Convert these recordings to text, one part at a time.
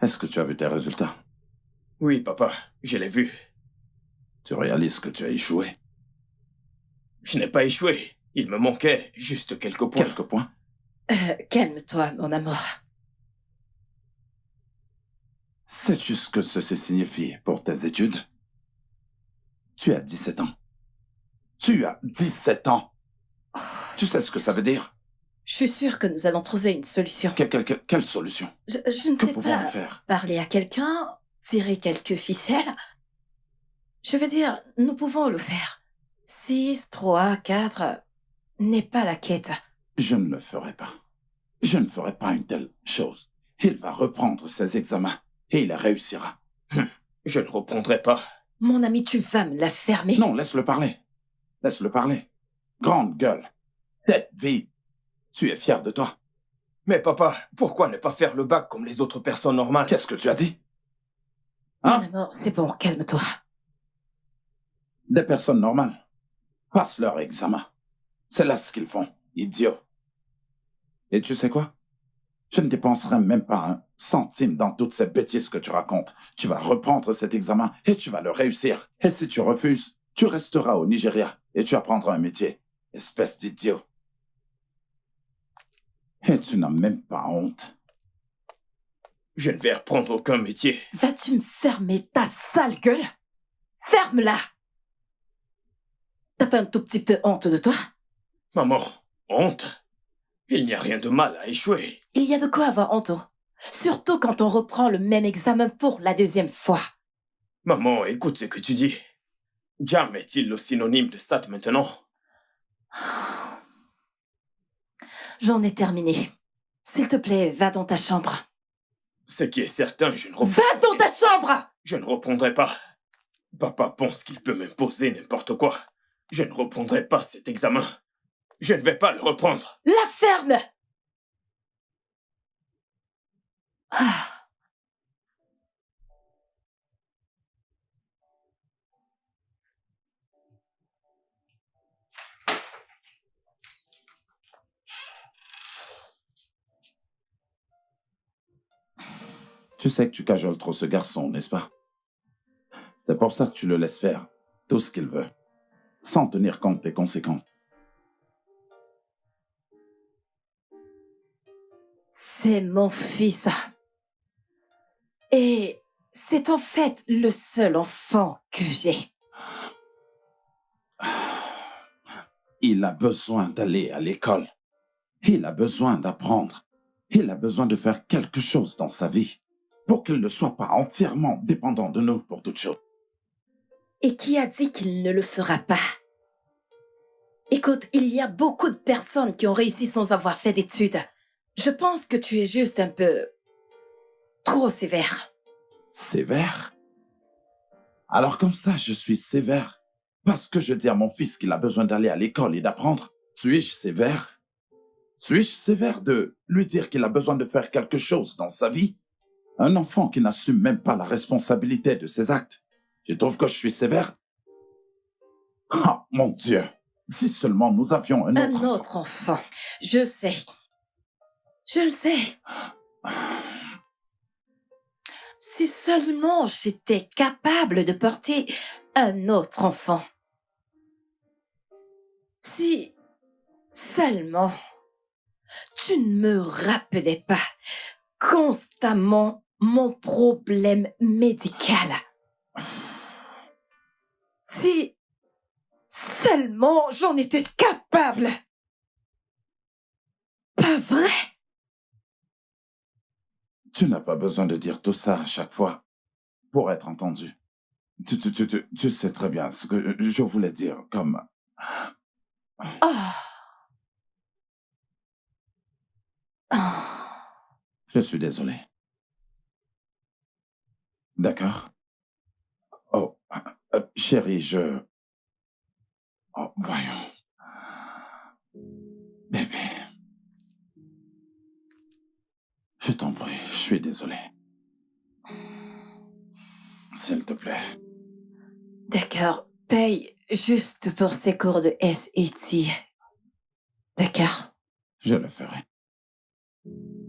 Est-ce que tu as vu tes résultats? Oui, papa, je l'ai vu. Tu réalises que tu as échoué? Je n'ai pas échoué. Il me manquait juste quelques points. Quelques points? Calme-toi, mon amour. Sais-tu ce que ceci signifie pour tes études? Tu as 17 ans. Tu as 17 ans. Tu sais ce que ça veut dire? Je suis sûre que nous allons trouver une solution. Quelle solution? Je ne Que sais pouvons-nous pas. faire? Parler à quelqu'un, tirer quelques ficelles. Je veux dire, nous pouvons le faire. 6, 3, 4 n'est pas la quête. Je ne le ferai pas. Je ne ferai pas une telle chose. Il va reprendre ses examens et il réussira. Je ne reprendrai pas. Mon ami, tu vas me la fermer. Non, laisse-le parler. Laisse-le parler. Grande gueule. Tête vide. Tu es fier de toi. Mais papa, pourquoi ne pas faire le bac comme les autres personnes normales? Qu'est-ce que tu as dit? Mon Hein? amour, c'est bon, calme-toi. Des personnes normales passent leur examen. C'est là ce qu'ils font, idiots. Et tu sais quoi? Je ne dépenserai même pas un centime dans toutes ces bêtises que tu racontes. Tu vas reprendre cet examen et tu vas le réussir. Et si tu refuses, tu resteras au Nigeria et tu apprendras un métier. Espèce d'idiot. Et tu n'as même pas honte. Je ne vais apprendre aucun métier. Vas-tu me fermer ta sale gueule? Ferme-la! T'as pas un tout petit peu honte de toi? Maman, honte? Il n'y a rien de mal à échouer. Il y a de quoi avoir honte. Surtout quand on reprend le même examen pour la deuxième fois. Maman, écoute ce que tu dis. Jam est-il le synonyme de SAT maintenant? J'en ai terminé. S'il te plaît, va dans ta chambre. Ce qui est certain, je ne Va reprendrai dans ta chambre! Je ne reprendrai pas. Papa pense qu'il peut m'imposer n'importe quoi. Je ne reprendrai pas cet examen. Je ne vais pas le reprendre. La ferme! Ah. Tu sais que tu cajoles trop ce garçon, n'est-ce pas? C'est pour ça que tu le laisses faire tout ce qu'il veut, sans tenir compte des conséquences. C'est mon fils. Et c'est en fait le seul enfant que j'ai. Il a besoin d'aller à l'école. Il a besoin d'apprendre. Il a besoin de faire quelque chose dans sa vie pour qu'il ne soit pas entièrement dépendant de nous pour toute chose. Et qui a dit qu'il ne le fera pas? Écoute, il y a beaucoup de personnes qui ont réussi sans avoir fait d'études. Je pense que tu es juste un peu trop sévère. Sévère? Alors comme ça, je suis sévère parce que je dis à mon fils qu'il a besoin d'aller à l'école et d'apprendre. Suis-je sévère? Suis-je sévère de lui dire qu'il a besoin de faire quelque chose dans sa vie? Un enfant qui n'assume même pas la responsabilité de ses actes. Je trouve que je suis sévère. Ah, mon Dieu! Si seulement nous avions un autre Un autre enfant. Je sais. Je le sais. Si seulement j'étais capable de porter un autre enfant. Si seulement tu ne me rappelais pas constamment mon problème médical. Si seulement j'en étais capable. Pas vrai? Tu n'as pas besoin de dire tout ça à chaque fois pour être entendu. Tu sais très bien ce que je voulais dire comme... Oh. Oh. Je suis désolé. D'accord? Oh, chérie, Oh, voyons. Bébé. Je t'en prie, je suis désolé. S'il te plaît. D'accord, paye juste pour ces cours de SAT. D'accord? Je le ferai.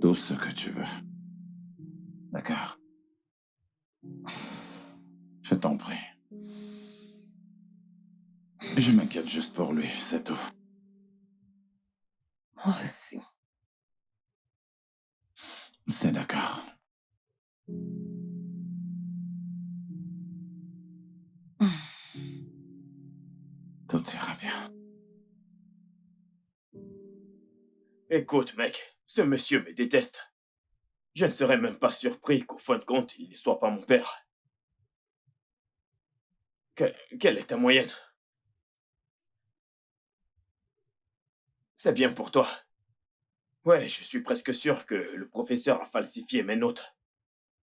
Tout ce que tu veux. D'accord? Je t'en prie. Je m'inquiète juste pour lui, c'est tout. Moi aussi. C'est d'accord. Tout ira bien. Écoute, mec, ce monsieur me déteste. Je ne serais même pas surpris qu'au fin de compte, il ne soit pas mon père. Quelle est ta moyenne? C'est bien pour toi. Ouais, je suis presque sûr que le professeur a falsifié mes notes.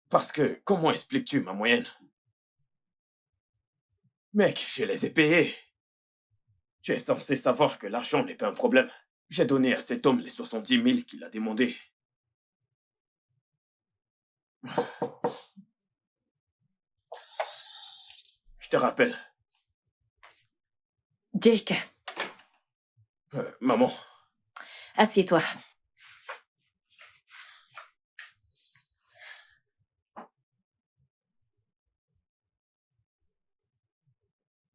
Parce que, comment expliques-tu ma moyenne? Mec, je les ai payés. Tu es censé savoir que l'argent n'est pas un problème. J'ai donné à cet homme les 70 000 qu'il a demandé. Je te rappelle. Jake, Maman, assieds-toi.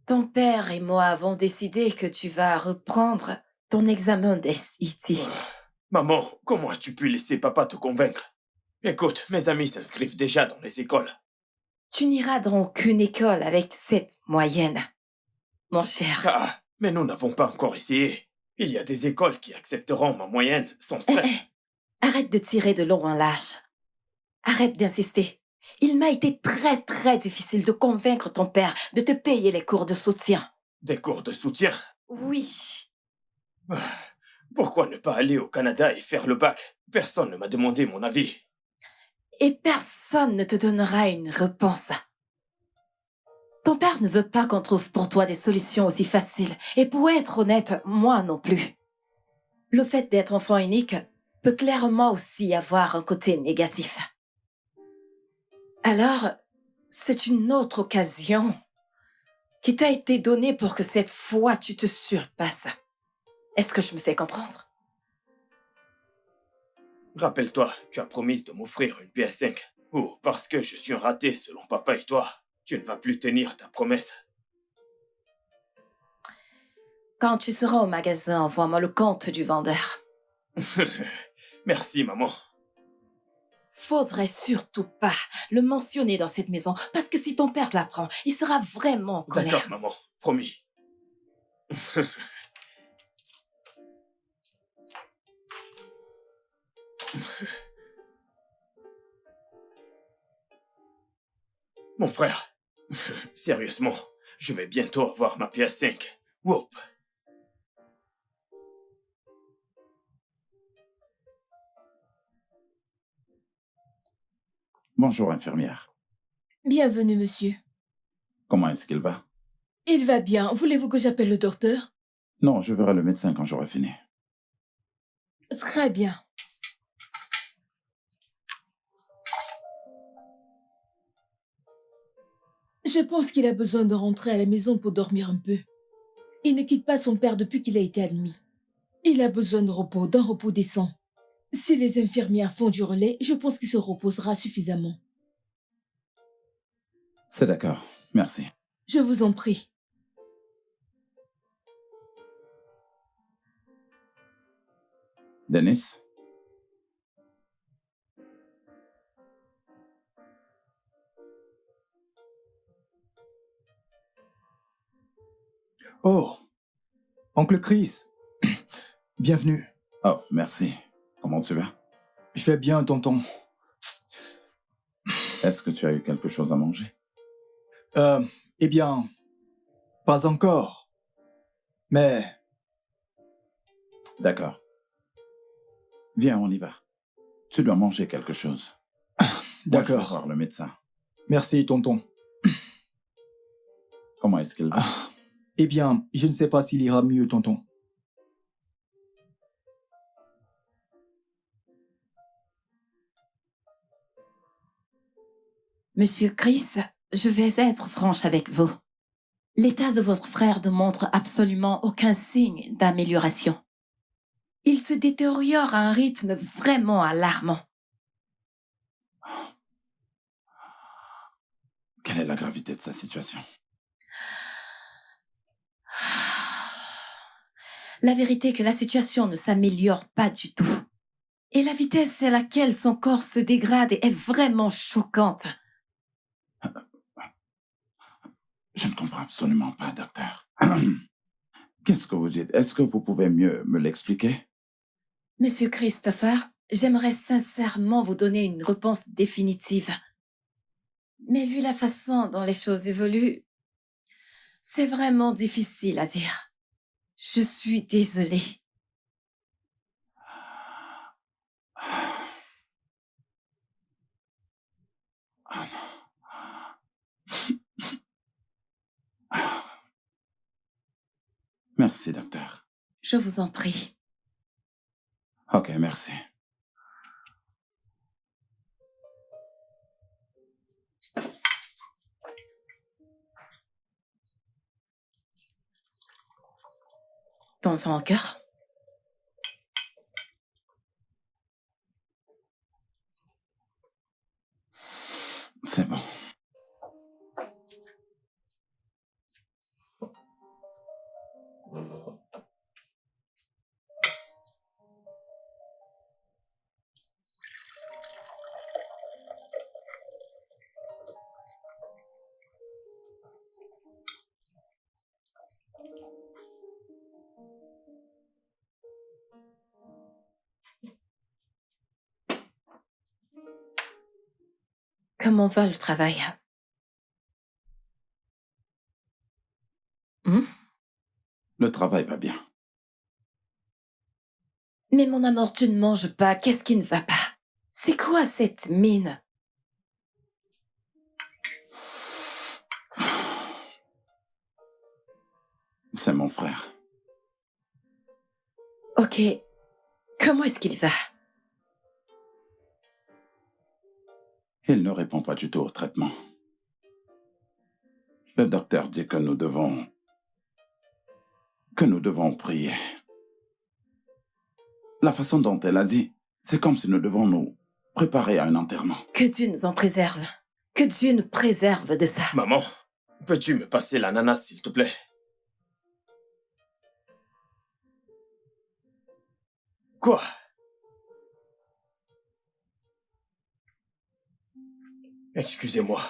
Ton père et moi avons décidé que tu vas reprendre ton examen d'SET. maman, comment as-tu pu laisser papa te convaincre? Écoute, mes amis s'inscrivent déjà dans les écoles. Tu n'iras dans aucune école avec cette moyenne, mon cher. Ah, mais nous n'avons pas encore essayé. Il y a des écoles qui accepteront ma moyenne sans Eh, stress. arrête de tirer de long en large. Arrête d'insister. Il m'a été très, très difficile de convaincre ton père de te payer les cours de soutien. Des cours de soutien. Oui. Pourquoi ne pas aller au Canada et faire le bac? Personne ne m'a demandé mon avis. Et personne ne te donnera une réponse. Ton père ne veut pas qu'on trouve pour toi des solutions aussi faciles. Et pour être honnête, moi non plus. Le fait d'être enfant unique peut clairement aussi avoir un côté négatif. Alors, c'est une autre occasion qui t'a été donnée pour que cette fois tu te surpasses. Est-ce que je me fais comprendre? Rappelle-toi, tu as promis de m'offrir une PS5. Ou parce que je suis un raté selon papa et toi, tu ne vas plus tenir ta promesse. Quand tu seras au magasin, envoie-moi le compte du vendeur. Merci, maman. Faudrait surtout pas le mentionner dans cette maison, parce que si ton père l'apprend, il sera vraiment en colère. D'accord, maman. Promis. Mon frère, sérieusement, je vais bientôt avoir ma PS5. Whoop. Bonjour, infirmière. Bienvenue, monsieur. Comment est-ce qu'il va? Il va bien. Voulez-vous que j'appelle le docteur? Non, je verrai le médecin quand j'aurai fini. Très bien. Je pense qu'il a besoin de rentrer à la maison pour dormir un peu. Il ne quitte pas son père depuis qu'il a été admis. Il a besoin de repos, d'un repos décent. Si les infirmières font du relais, je pense qu'il se reposera suffisamment. C'est d'accord. Merci. Je vous en prie. Denis? Oh, oncle Chris, bienvenue. Oh, merci. Comment tu vas? Je vais bien, tonton. Est-ce que tu as eu quelque chose à manger? Eh bien, pas encore. Mais, D'accord. Viens, on y va. Tu dois manger quelque chose. Moi, je vais d'accord. voir le médecin. Merci, tonton. Comment est-ce qu'il va? Eh bien, je ne sais pas s'il ira mieux, tonton. Monsieur Chris, je vais être franche avec vous. L'état de votre frère ne montre absolument aucun signe d'amélioration. Il se détériore à un rythme vraiment alarmant. Quelle est la gravité de sa situation? La vérité est que la situation ne s'améliore pas du tout. Et la vitesse à laquelle son corps se dégrade est vraiment choquante. Je ne comprends absolument pas, docteur. Qu'est-ce que vous dites? Est-ce que vous pouvez mieux me l'expliquer? Monsieur Christopher, j'aimerais sincèrement vous donner une réponse définitive. Mais vu la façon dont les choses évoluent, c'est vraiment difficile à dire. Je suis désolée. Merci, docteur. Je vous en prie. Ok, merci. T'entends encore? C'est bon. Comment va le travail? Hmm? Le travail va bien. Mais mon amour, tu ne manges pas. Qu'est-ce qui ne va pas? C'est quoi cette mine? C'est mon frère. Ok. Comment est-ce qu'il va? Il ne répond pas du tout au traitement. Le docteur dit que nous devons prier. La façon dont elle a dit, c'est comme si nous devons nous préparer à un enterrement. Que Dieu nous en préserve. Que Dieu nous préserve de ça. Maman, peux-tu me passer l'ananas, s'il te plaît? Quoi? Excusez-moi.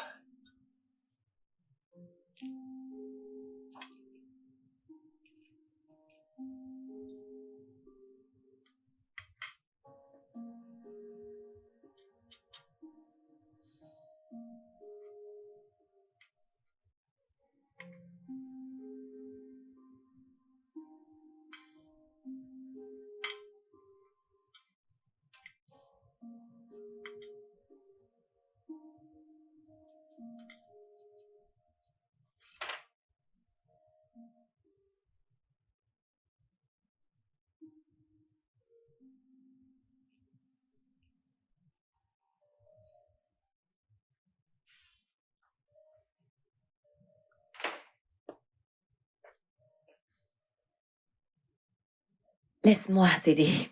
Laisse-moi t'aider.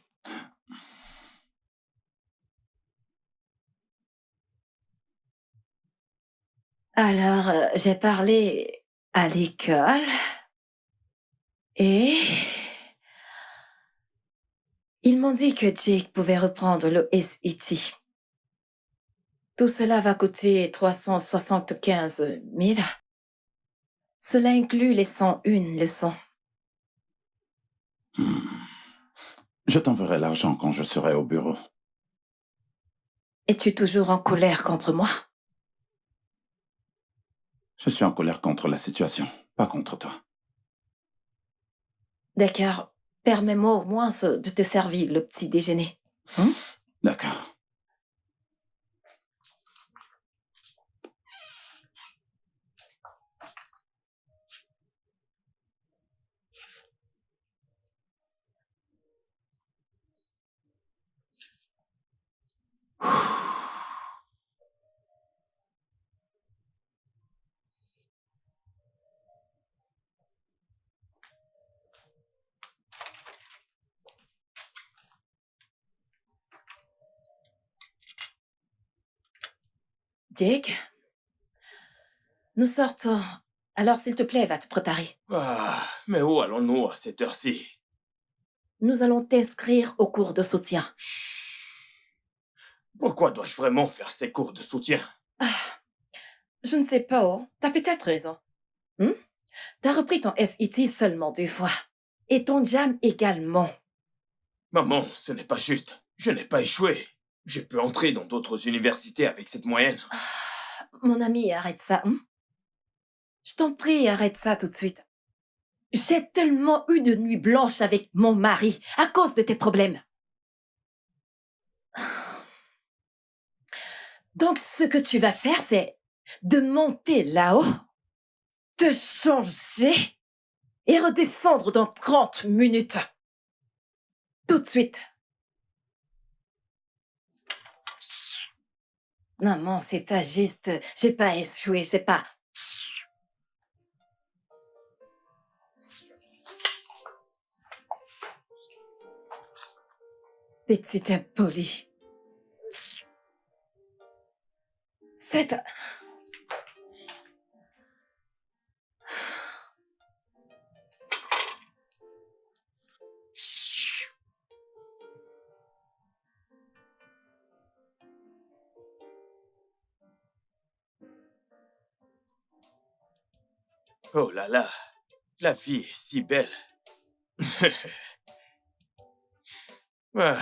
Alors, j'ai parlé à l'école et ils m'ont dit que Jake pouvait reprendre le SET. Tout cela va coûter 375 000. Cela inclut les 101 leçons. Je t'enverrai l'argent quand je serai au bureau. Es-tu toujours en colère contre moi? Je suis en colère contre la situation, pas contre toi. D'accord. Permets-moi au moins de te servir le petit déjeuner. D'accord. Jake, Nous sortons. Alors, s'il te plaît, va te préparer. Ah, mais où allons-nous à cette heure-ci? Nous allons t'inscrire au cours de soutien. Pourquoi dois-je vraiment faire ces cours de soutien? Je ne sais pas, oh. T'as peut-être raison. T'as repris ton SET seulement 2 fois. Et ton jam également. Maman, ce n'est pas juste. Je n'ai pas échoué. J'ai pu entrer dans d'autres universités avec cette moyenne. Mon ami, arrête ça. Je t'en prie, arrête ça tout de suite. J'ai tellement eu de nuits blanches avec mon mari à cause de tes problèmes. Donc, ce que tu vas faire, c'est de monter là-haut, te changer et redescendre dans 30 minutes. Tout de suite. Non, non, c'est pas juste. J'ai pas échoué, c'est pas... Petit impoli. C'est... Oh là là, la vie est si belle. Ah.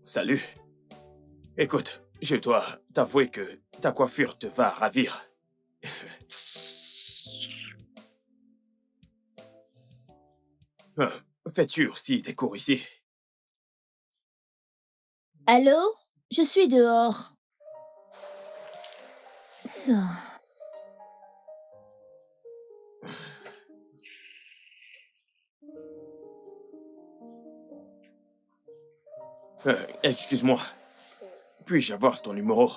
Salut. Écoute, je dois t'avouer que ta coiffure te va ravir. Fais-tu aussi des cours ici? Allô? Je suis dehors. Ça. Excuse-moi. Puis-je avoir ton numéro?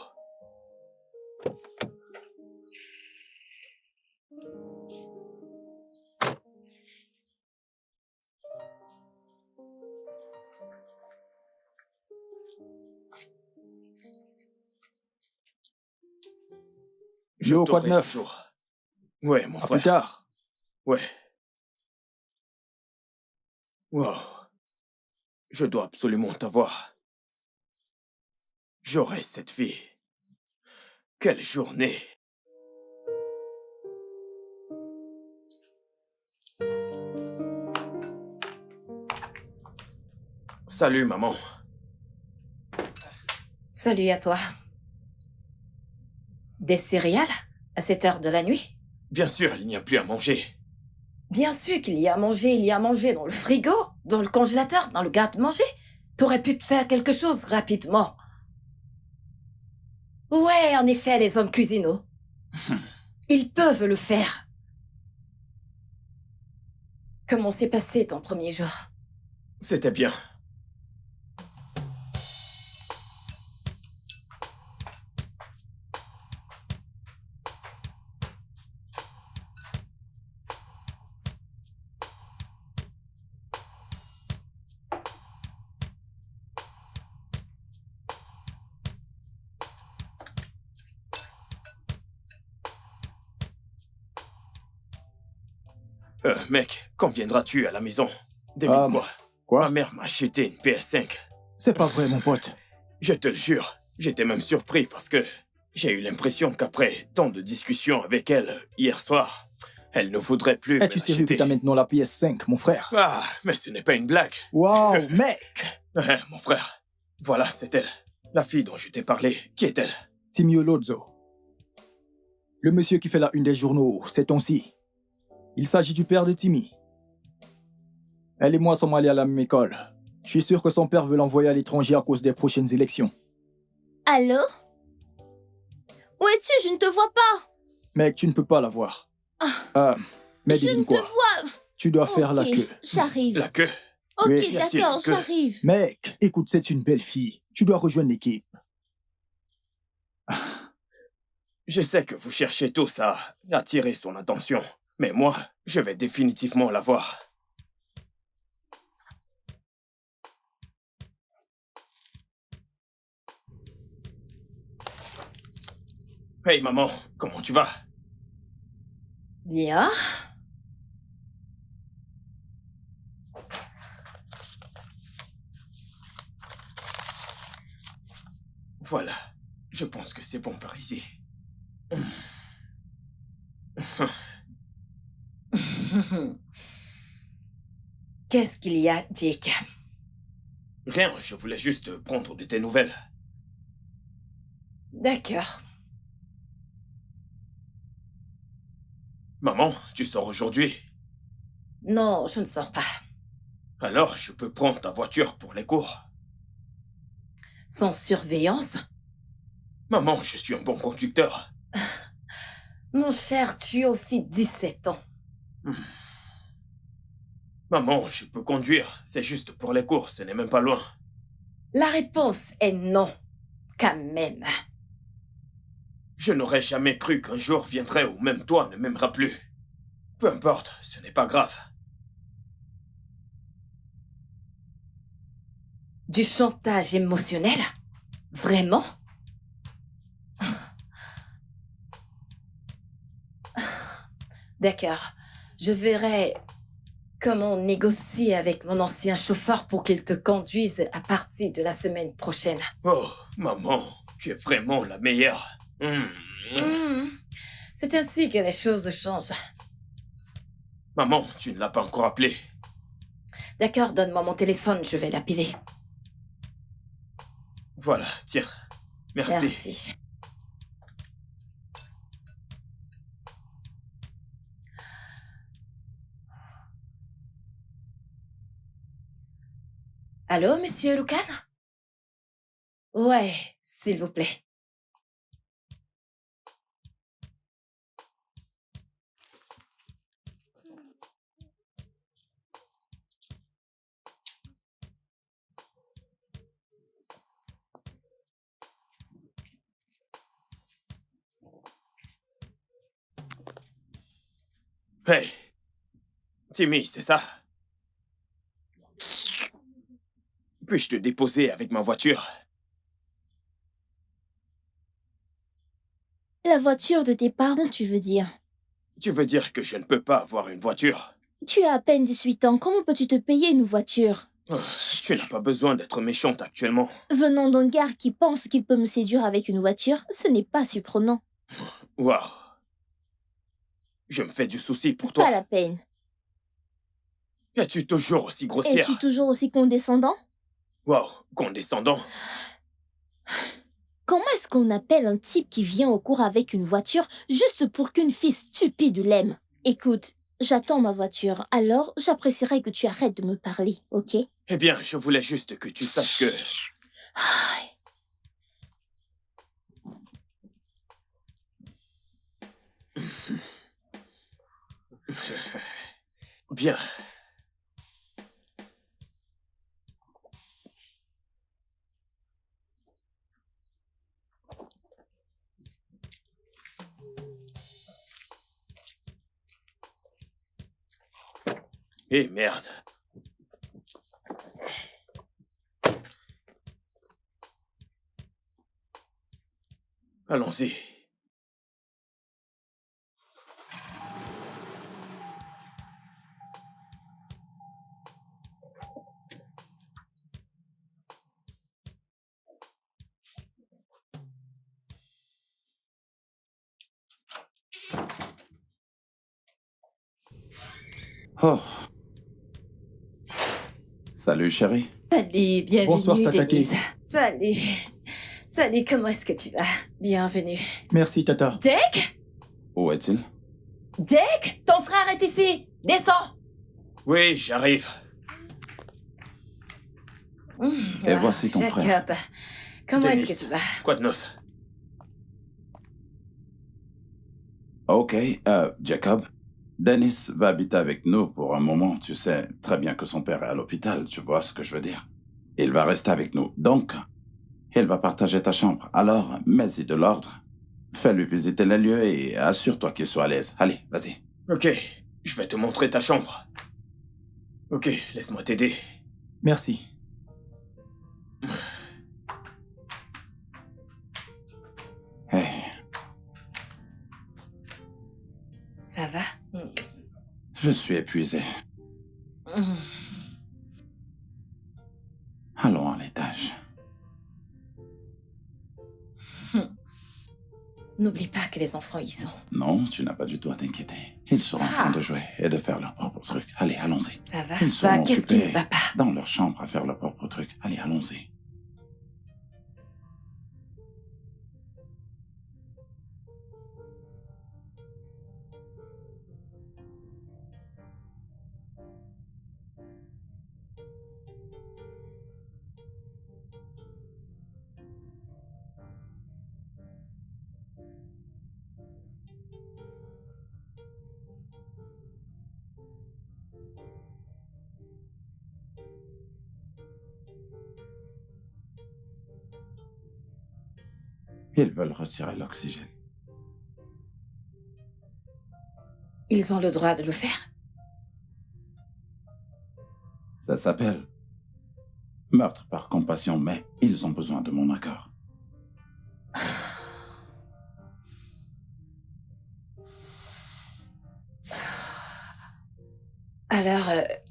Yo, quoi de t'aurai neuf? toujours. Ouais, mon À frère. plus tard. Ouais. Wow. Je dois absolument t'avoir. J'aurai cette fille. Quelle journée. Salut, maman. Salut à toi. Des céréales à cette heure de la nuit? Bien sûr, il n'y a plus à manger. Bien sûr qu'il y a à manger, il y a à manger dans le frigo, dans le congélateur, dans le garde-manger. T'aurais pu te faire quelque chose rapidement. Ouais, en effet, les hommes cuisinent. Ils peuvent le faire. Comment s'est passé ton premier jour? C'était bien. Mec, quand viendras-tu à la maison? Devine quoi? Quoi? Ma mère m'a acheté une PS5. C'est pas vrai, mon pote. Je te le jure, j'étais même surpris parce que j'ai eu l'impression qu'après tant de discussions avec elle hier soir, elle ne voudrait plus me Es-tu sérieux que l'acheter. t'as maintenant la PS5, mon frère? Ah, mais ce n'est pas une blague. Wow, mec! Mon frère, voilà, c'est elle. La fille dont je t'ai parlé, qui est-elle? Timio Lozzo. Le monsieur qui fait la une des journaux, c'est ton-ci. Il s'agit du père de Timmy. Elle et moi sommes allés à la même école. Je suis sûr que son père veut l'envoyer à l'étranger à cause des prochaines élections. Allô? Où es-tu? Je ne te vois pas. Mec, tu ne peux pas la voir. Mais Je ne devine te quoi? vois. Tu dois faire la Ok, queue. J'arrive. La queue? Ok, Oui. Y a-t-il d'accord, une queue? j'arrive. Mec, écoute, c'est une belle fille. Tu dois rejoindre l'équipe. Je sais que vous cherchez tous à attirer son attention, mais moi, je vais définitivement la voir. Hey maman, comment tu vas? Bien. Voilà, je pense que c'est bon par ici. Qu'est-ce qu'il y a, Jake? Rien, je voulais juste prendre de tes nouvelles. D'accord. Maman, tu sors aujourd'hui? Non, je ne sors pas. Alors je peux prendre ta voiture pour les cours. Sans surveillance? Maman, je suis un bon conducteur. Mon cher, tu as aussi 17 ans. Maman, je peux conduire. C'est juste pour les cours, ce n'est même pas loin. La réponse est non, quand même. Je n'aurais jamais cru qu'un jour viendrait où même toi ne m'aimeras plus. Peu importe, ce n'est pas grave. Du chantage émotionnel? Vraiment? D'accord. Je verrai comment négocier avec mon ancien chauffeur pour qu'il te conduise à partir de la semaine prochaine. Oh, maman, tu es vraiment la meilleure. Hmm. C'est ainsi que les choses changent. Maman, tu ne l'as pas encore appelé. D'accord, donne-moi mon téléphone, je vais l'appeler. Voilà, tiens. Merci. Merci. Allô, monsieur Lucan? Ouais, s'il vous plaît. Hey, Timmy, c'est ça? Puis-je te déposer avec ma voiture? La voiture de tes parents, tu veux dire? Tu veux dire que je ne peux pas avoir une voiture? Tu as à peine 18 ans, comment peux-tu te payer une voiture? Oh, tu n'as pas besoin d'être méchante actuellement. Venant d'un gars qui pense qu'il peut me séduire avec une voiture, ce n'est pas surprenant. Waouh. Je me fais du souci pour Pas toi. la peine. Es-tu toujours aussi grossière? Es-tu toujours aussi condescendant? Waouh, condescendant. Comment est-ce qu'on appelle un type qui vient au cours avec une voiture juste pour qu'une fille stupide l'aime? Écoute, j'attends ma voiture, alors j'apprécierais que tu arrêtes de me parler, ok? Eh bien, je voulais juste que tu saches que... Bien. Eh merde. Allons-y. Oh. Salut, chérie. Salut, bienvenue, Bonsoir, Tata Denise. Kate. Salut. Salut, comment est-ce que tu vas? Bienvenue. Merci, Tata. Jake? Où est-il? Jake? Ton frère est ici. Descends. Oui, j'arrive. Et voici ton Jacob. frère. Comment est-ce Denise. que tu vas? Quoi de neuf? Ok, Jacob. Dennis va habiter avec nous pour un moment. Tu sais très bien que son père est à l'hôpital, tu vois ce que je veux dire. Il va rester avec nous. Donc, il va partager ta chambre. Alors, mets-y de l'ordre. Fais-lui visiter les lieux et assure-toi qu'il soit à l'aise. Allez, vas-y. Ok, je vais te montrer ta chambre. Ok, laisse-moi t'aider. Merci. Hey. Ça va? Je suis épuisé. Hmm. Allons à l'étage. N'oublie pas que les enfants y sont. Non, tu n'as pas du tout à t'inquiéter. Ils seront en train Ah. de jouer et de faire leurs propres trucs. Allez, allons-y. Ça va? Ils seront Qu'est-ce qui ne occupés va pas? dans leur chambre à faire leurs propres trucs. Allez, allons-y. Ils veulent retirer l'oxygène. Ils ont le droit de le faire. Ça s'appelle meurtre par compassion, mais ils ont besoin de mon accord. Alors,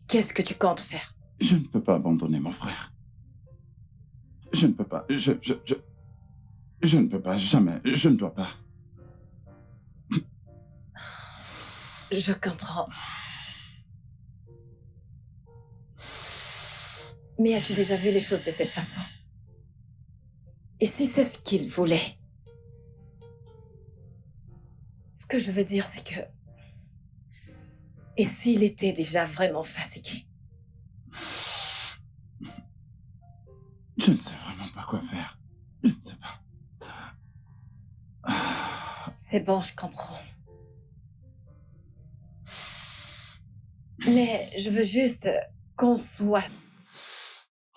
qu'est-ce que tu comptes faire? Je ne peux pas abandonner mon frère. Je ne peux pas. Je ne peux pas, jamais. Je ne dois pas. Je comprends. Mais as-tu déjà vu les choses de cette façon? Et si c'est ce qu'il voulait? Ce que je veux dire, c'est que... Et s'il était déjà vraiment fatigué? Je ne sais vraiment pas quoi faire. Je ne sais pas. C'est bon, je comprends. Mais je veux juste qu'on soit...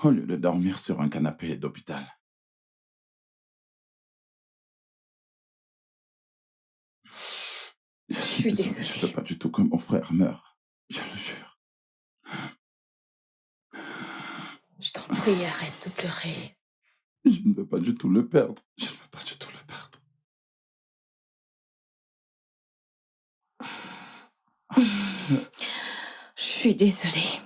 Au lieu de dormir sur un canapé d'hôpital. Je suis désolé, désolée. je ne veux pas du tout que mon frère meure. Je le jure. Je t'en prie, arrête de pleurer. Je ne veux pas du tout le perdre. Je ne veux pas du tout le perdre. Je suis désolée.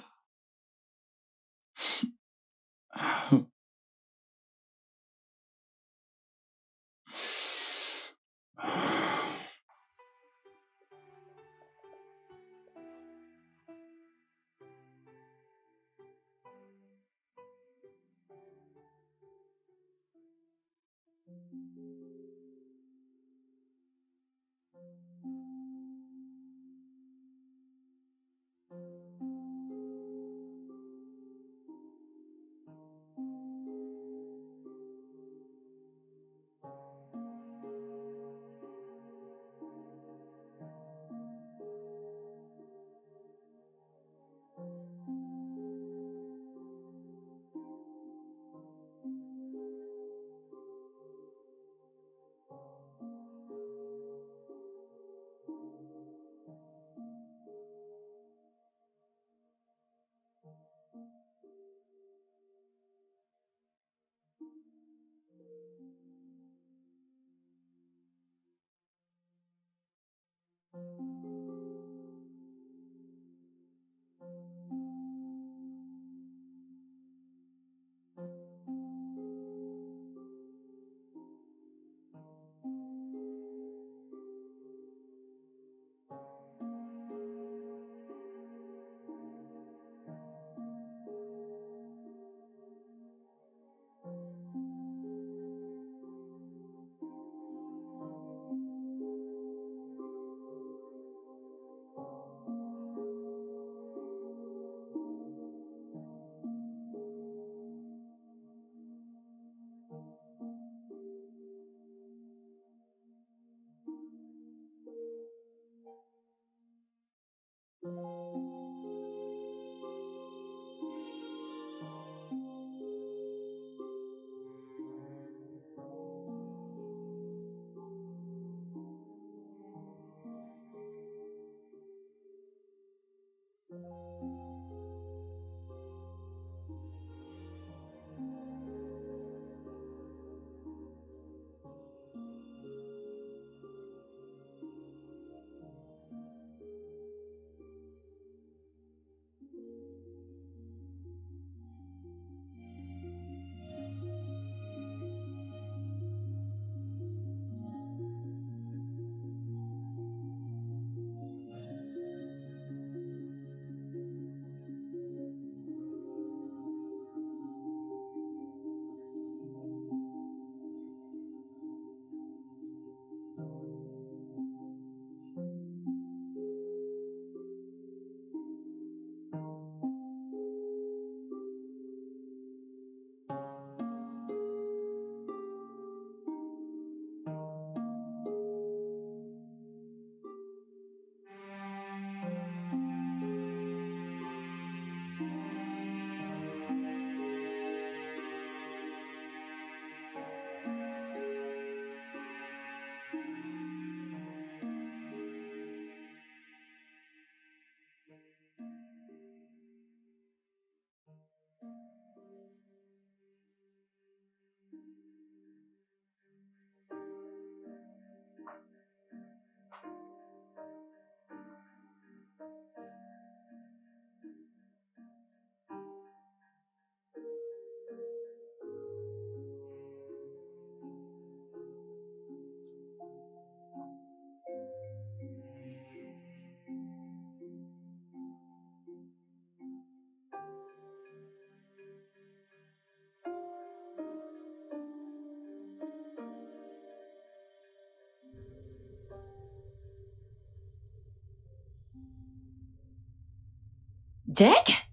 Jack?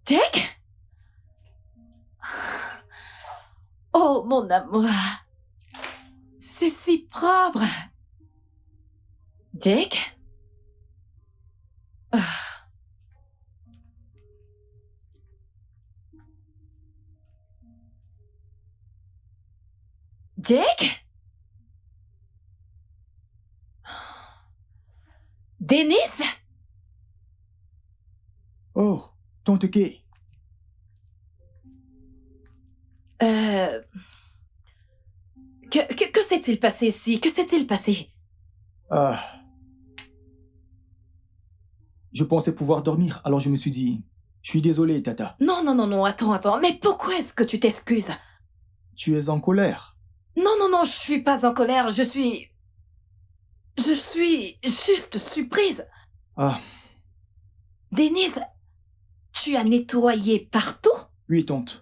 Jack? Oh, mon amour. C'est si propre. Jack? Ah. Jack? Dennis? Oh, tante Kay. Que s'est-il passé ici? Que s'est-il passé? Ah. Je pensais pouvoir dormir, alors je me suis dit... Je suis désolé, Tata. Non, attends. Mais pourquoi est-ce que tu t'excuses? Tu es en colère. Non, je suis pas en colère, je suis juste surprise. Ah, Denise, tu as nettoyé partout? oui, tante.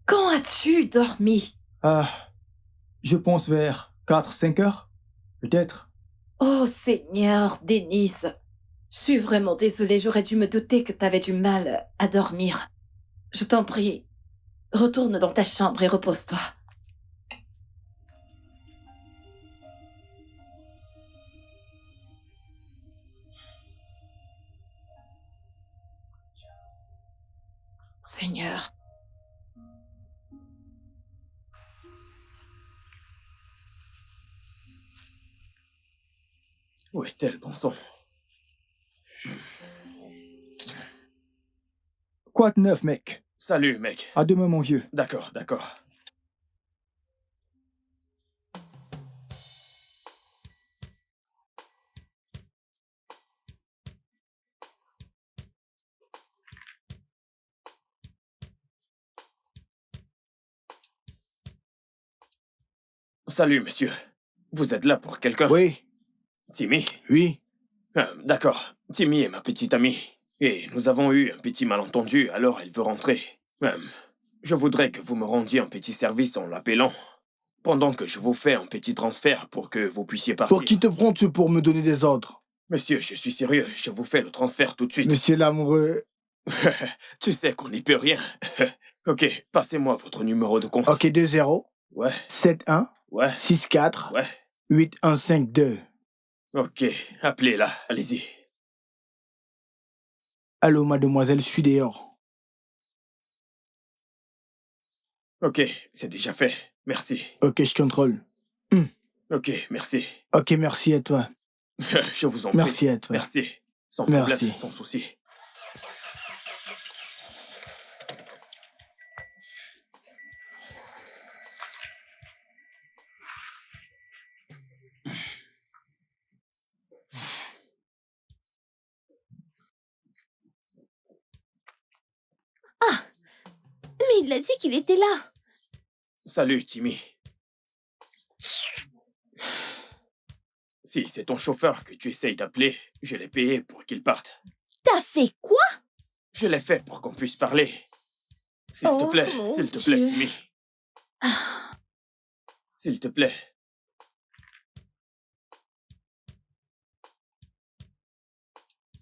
Quand as-tu dormi? Ah, je pense vers 4-5 heures, peut-être. Oh Seigneur, Denise. Je suis vraiment désolée, j'aurais dû me douter que t'avais du mal à dormir. Je t'en prie, retourne dans ta chambre et repose-toi. Seigneur. Où est-elle, bon sang? Quoi de neuf, mec? Salut, mec. À demain, mon vieux. D'accord. Salut, monsieur. Vous êtes là pour quelqu'un? Oui, Timmy? oui. D'accord. Timmy est ma petite amie. Et nous avons eu un petit malentendu, alors elle veut rentrer. Je voudrais que vous me rendiez un petit service en l'appelant, pendant que je vous fais un petit transfert pour que vous puissiez partir. Pour qui te prends-tu pour me donner des ordres? Monsieur, je suis sérieux, je vous fais le transfert tout de suite. Monsieur l'amoureux. Tu sais qu'on n'y peut rien. Ok, passez-moi votre numéro de compte. Ok, 2-0, Ouais, 7-1, ouais, 6-4, ouais. 8-1-5-2. Ok, appelez-la, allez-y. Allô, mademoiselle, je suis dehors. Ok, c'est déjà fait. Merci. Ok, je contrôle. Ok, merci. Ok, merci à toi. Je vous en prie. Merci à toi. Merci. Sans Merci. problème, sans souci. Mais il a dit qu'il était là. Salut, Timmy. Si c'est ton chauffeur que tu essayes d'appeler, je l'ai payé pour qu'il parte. T'as fait quoi? Je l'ai fait pour qu'on puisse parler. S'il Oh, te plaît, mon s'il te plaît, Dieu. Timmy. Ah, S'il te plaît.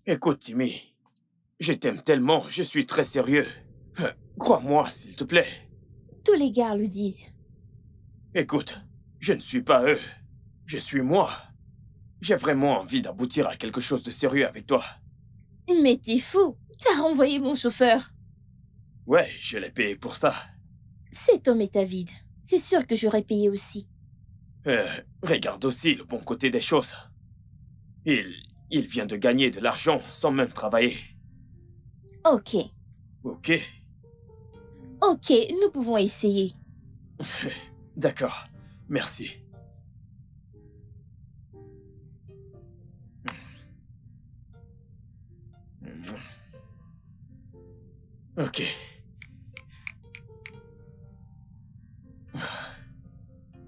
Écoute, Timmy. Je t'aime tellement, je suis très sérieux. Crois-moi, s'il te plaît. tous les gars le disent. Écoute, je ne suis pas eux. Je suis moi. J'ai vraiment envie d'aboutir à quelque chose de sérieux avec toi. Mais t'es fou. T'as renvoyé mon chauffeur. Ouais, je l'ai payé pour ça. Cet homme est avide. C'est sûr que j'aurais payé aussi. Regarde aussi le bon côté des choses. Il vient de gagner de l'argent sans même travailler. Ok. Ok, Ok, nous pouvons essayer. d'accord. Merci. Ok.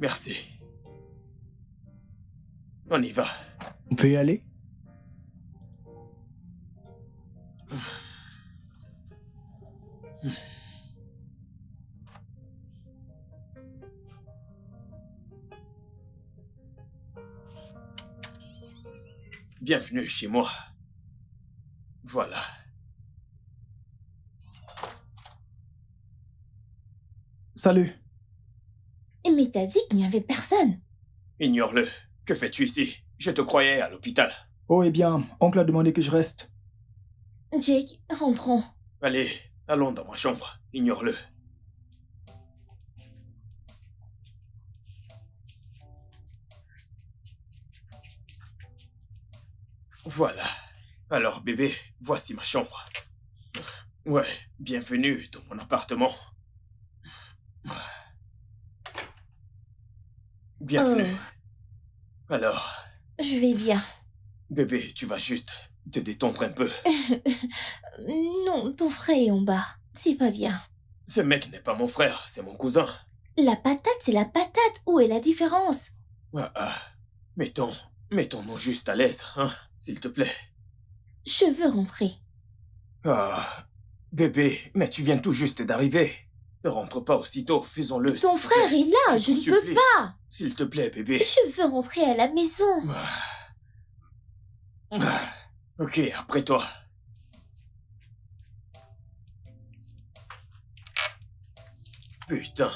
Merci. On y va. On peut y aller? bienvenue chez moi. Voilà. Salut. Mais t'as dit qu'il n'y avait personne. Ignore-le. Que fais-tu ici? Je te croyais à l'hôpital. Oh, eh bien, oncle a demandé que je reste. Jake, rentrons. Allez, allons dans ma chambre. Ignore-le. Voilà. Alors, bébé, voici ma chambre. Ouais, bienvenue dans mon appartement. Bienvenue. Alors, Je vais bien. bébé, tu vas juste te détendre un peu. Non, ton frère est en bas. C'est pas bien. Ce mec n'est pas mon frère, c'est mon cousin. La patate, c'est la patate. Où est la différence? Mettons-nous juste à l'aise, hein, s'il te plaît. Je veux rentrer. Ah, bébé, mais tu viens tout juste d'arriver. Ne rentre pas aussitôt, faisons-le. Ton s'il te frère plaît. est là, je t'en ne peux supplie. pas. S'il te plaît, bébé. Je veux rentrer à la maison. Ok, après toi. Putain.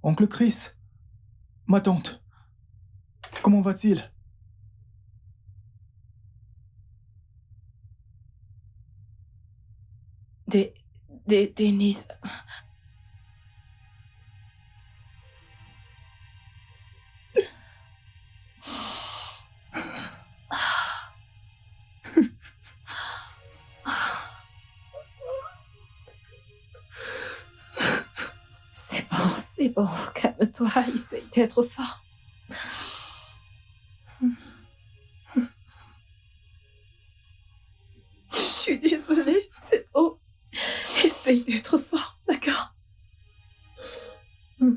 Oncle Chris. Ma tante. Comment va-t-il? Denise. C'est bon, calme-toi, essaye d'être fort. Je suis désolée, c'est bon. Essaye d'être fort, d'accord? Je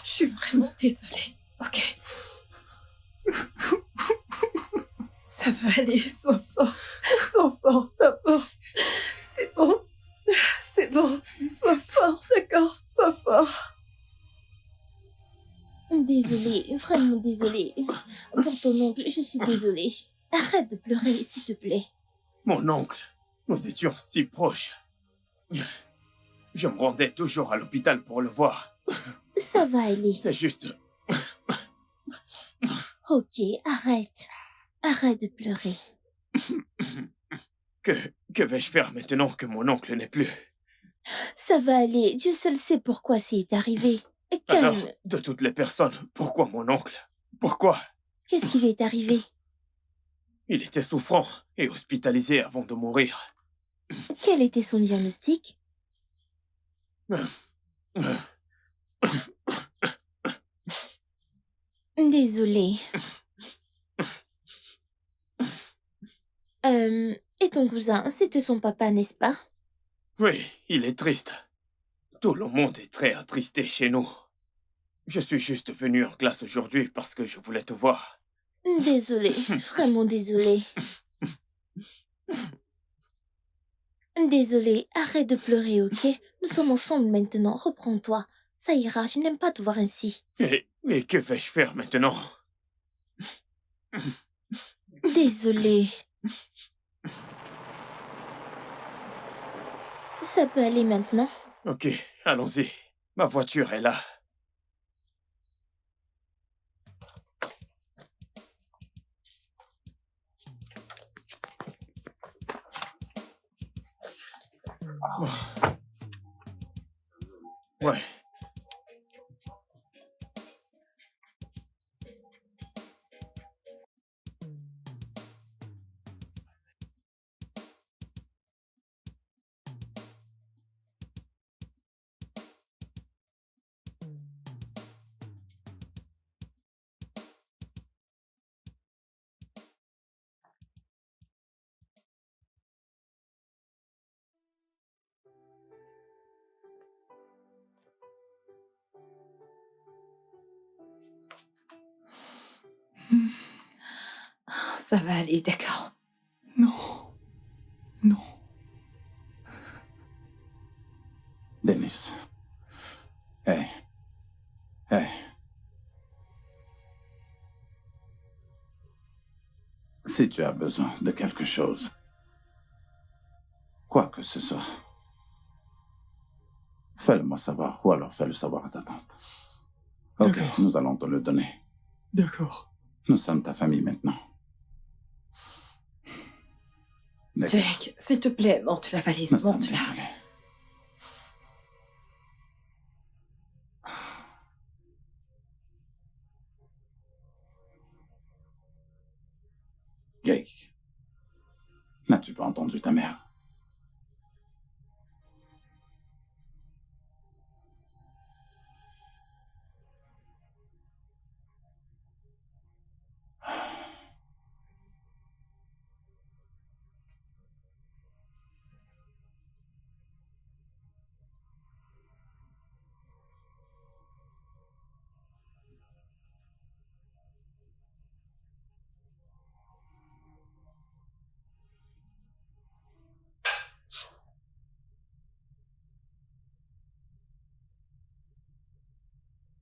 suis vraiment désolée, ok? Ça va aller, sois fort, ça va. C'est bon, sois fort, d'accord? Sois fort. Désolée, vraiment désolée. Pour ton oncle, je suis désolée. Arrête de pleurer, s'il te plaît. Mon oncle, nous étions si proches. Je me rendais toujours à l'hôpital pour le voir. Ça va aller. C'est juste... Ok, arrête. Arrête de pleurer. Que vais-je faire maintenant que mon oncle n'est plus? Ça va aller. Dieu seul sait pourquoi c'est arrivé. Alors, Calme. de toutes les personnes, pourquoi mon oncle? Pourquoi? Qu'est-ce qui lui est arrivé? Il était souffrant et hospitalisé avant de mourir. Quel était son diagnostic? Désolée. Et ton cousin, c'était son papa, n'est-ce pas? Oui, il est triste. Tout le monde est très attristé chez nous. Je suis juste venu en classe aujourd'hui parce que je voulais te voir. Désolée, vraiment désolée. Désolée, arrête de pleurer, ok? Nous sommes ensemble maintenant, reprends-toi. Ça ira, je n'aime pas te voir ainsi. Et que vais-je faire maintenant? Désolée. Ça peut aller maintenant? Ok, allons-y. Ma voiture est là. Ouais. Ça va aller, d'accord. Non. Non. Dennis. Hé. Hé. Si tu as besoin de quelque chose, quoi que ce soit, fais-le-moi savoir ou alors fais-le savoir à ta tante. Ok, D'accord. nous allons te le donner. D'accord. Nous sommes ta famille maintenant. D'accord. Jake, s'il te plaît, monte la valise, Nous sommes monte-la. désolés. Jake, n'as-tu pas entendu ta mère?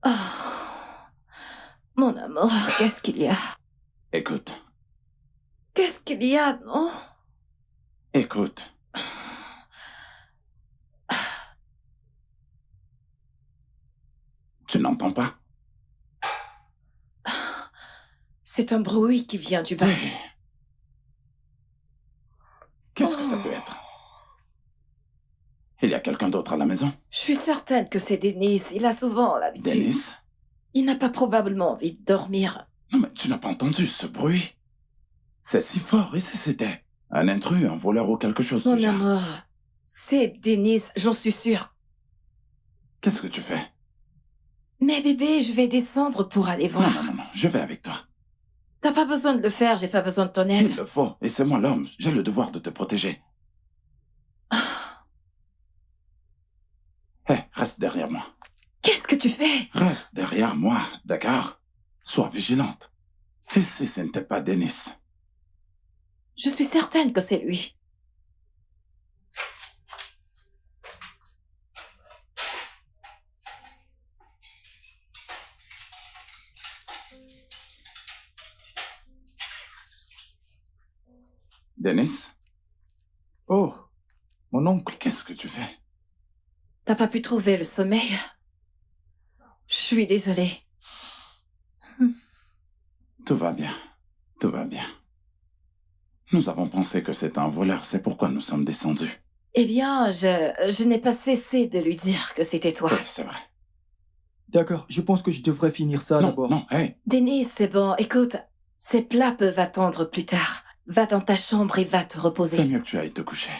Oh, mon amour, qu'est-ce qu'il y a? Écoute, Qu'est-ce qu'il y a, non? écoute. Tu n'entends pas? C'est un bruit qui vient du bas. Hey. Qu'est-ce que ça peut être? Il y a quelqu'un d'autre à la maison? Je suis certaine que c'est Denis. Il a souvent l'habitude. Dennis? Il n'a pas probablement envie de dormir. Non mais tu n'as pas entendu ce bruit? C'est si fort, et si c'était un intrus, un voleur ou quelque chose Mon du genre? amour, c'est Denis, j'en suis sûre. Qu'est-ce que tu fais? Mais bébé, je vais descendre pour aller voir. Non, je vais avec toi. T'as pas besoin de le faire, j'ai pas besoin de ton aide. Il le faut, et c'est moi l'homme, j'ai le devoir de te protéger. Hé, reste derrière moi. Qu'est-ce que tu fais? Reste derrière moi, d'accord? Sois vigilante. Et si ce n'était pas Dennis? Je suis certaine que c'est lui. Dennis? Oh, mon oncle. Qu'est-ce que tu fais? T'as pas pu trouver le sommeil? Je suis désolée. Tout va bien. Tout va bien. Nous avons pensé que c'était un voleur, c'est pourquoi nous sommes descendus. Eh bien, je n'ai pas cessé de lui dire que c'était toi. Oui, c'est vrai. D'accord, je pense que je devrais finir ça Non, d'abord. non, hé, Denis, c'est bon. Écoute, ces plats peuvent attendre plus tard. Va dans ta chambre et va te c'est reposer. mieux que tu ailles te coucher.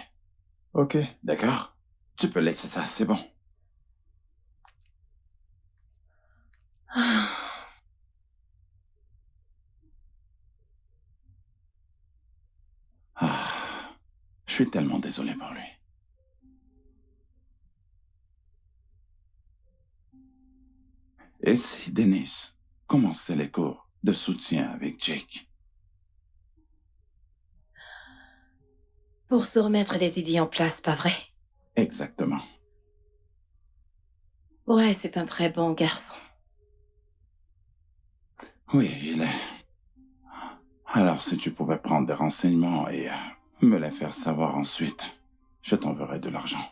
Ok. D'accord? Tu peux laisser ça, c'est bon. Ah, je suis tellement désolé pour lui. Et si Dennis commençait les cours de soutien avec Jake? Pour se remettre les idées en place, pas vrai? Exactement. Ouais, c'est un très bon garçon. Oui, il est. Alors, si tu pouvais prendre des renseignements et me les faire savoir ensuite, je t'enverrai de l'argent.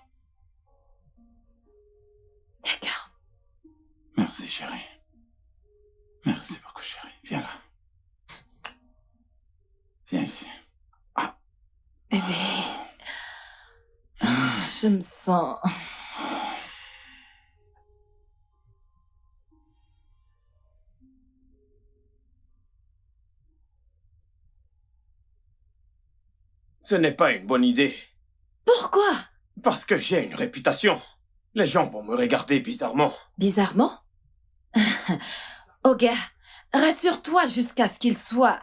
D'accord. Merci, chérie. Merci beaucoup, chérie. Viens là. Viens ici. Bébé, Je me sens... Ce n'est pas une bonne idée. Pourquoi? Parce que j'ai une réputation. Les gens vont me regarder bizarrement. Bizarrement? Oga, rassure-toi jusqu'à ce qu'il soit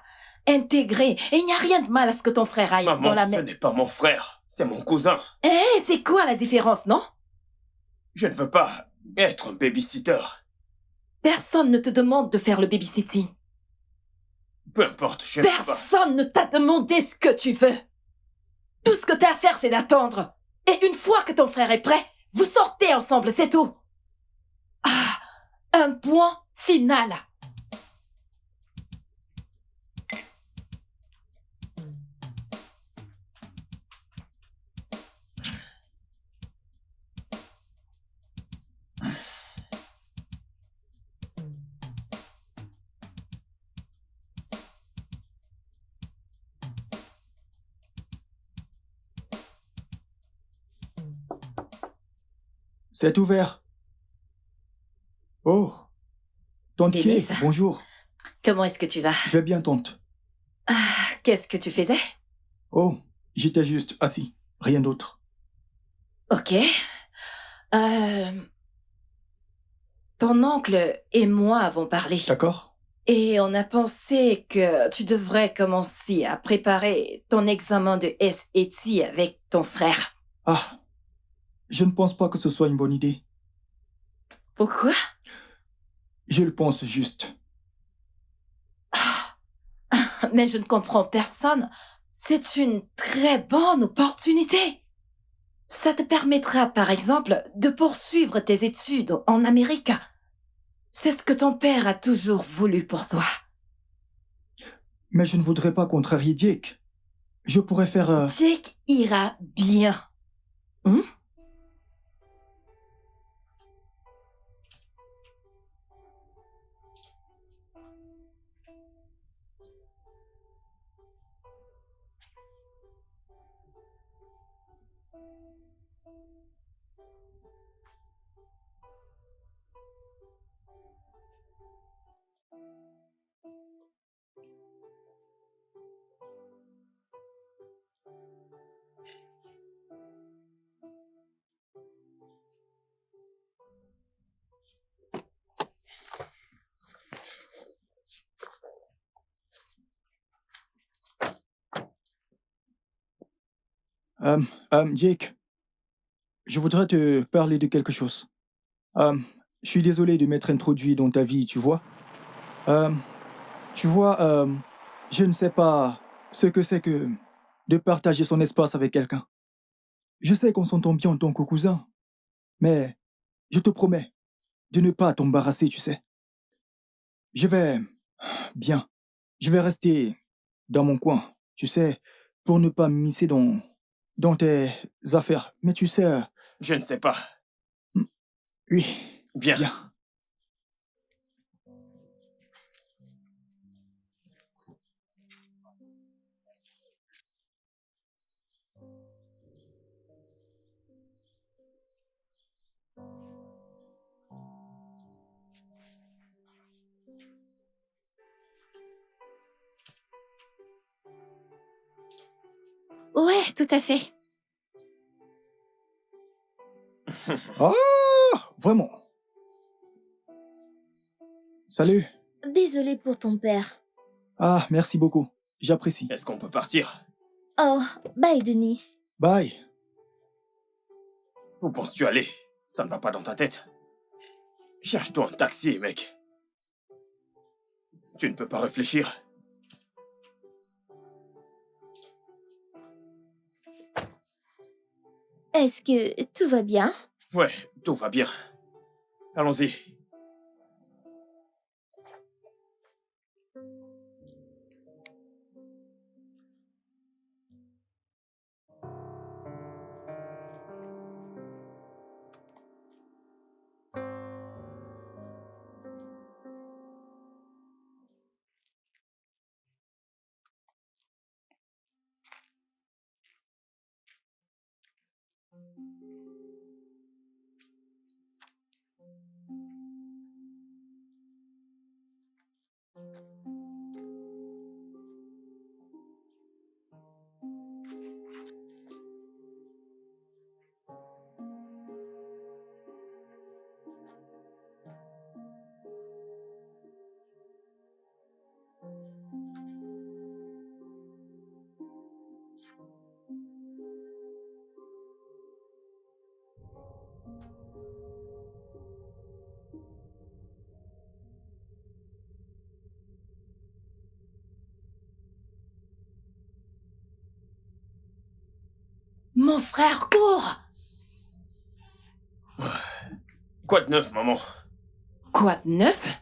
intégré. Et il n'y a rien de mal à ce que ton frère aille dans Maman, la ce même... n'est pas mon frère, c'est mon cousin. Eh, c'est quoi la différence, non? Je ne veux pas être un babysitter. Personne ne te demande de faire le babysitting. Peu importe, je ne veux pas. Personne ne t'a demandé ce que tu veux. Tout ce que t'as à faire, c'est d'attendre. Et une fois que ton frère est prêt, vous sortez ensemble, c'est tout. Ah, un point final. C'est ouvert. Oh, tante Kay, Denise. bonjour. Comment est-ce que tu vas? Je vais bien, tante. Ah, qu'est-ce que tu faisais? Oh, j'étais juste assis, rien d'autre. Ok. Ton oncle et moi avons parlé. D'accord? Et on a pensé que tu devrais commencer à préparer ton examen de SAT avec ton frère. Ah, je ne pense pas que ce soit une bonne idée. Pourquoi? Je le pense juste. Mais je ne comprends personne. C'est une très bonne opportunité. Ça te permettra, par exemple, de poursuivre tes études en Amérique. C'est ce que ton père a toujours voulu pour toi. Mais je ne voudrais pas contrarier Jake. Je pourrais faire... Jake ira bien. Hmm? Jake, je voudrais te parler de quelque chose. Je suis désolé de m'être introduit dans ta vie, tu vois. Euh, Tu vois, je ne sais pas ce que c'est que de partager son espace avec quelqu'un. Je sais qu'on s'entend bien en tant que cousin, mais je te promets de ne pas t'embarrasser, tu sais. Je vais... Bien. Je vais rester dans mon coin, tu sais, pour ne pas m'immiscer dans tes affaires. Mais tu sais... Je ne sais pas. Oui. Bien. Bien. Ouais, tout à fait. Ah, vraiment. Salut. Désolée pour ton père. Ah, merci beaucoup. J'apprécie. Est-ce qu'on peut partir? Oh, bye Denis. Bye. Où penses-tu aller? Ça ne va pas dans ta tête. Cherche-toi un taxi, mec. Tu ne peux pas réfléchir. Est-ce que tout va bien? Ouais, tout va bien. Allons-y. Mon frère, cours! Quoi de neuf, maman? Quoi de neuf?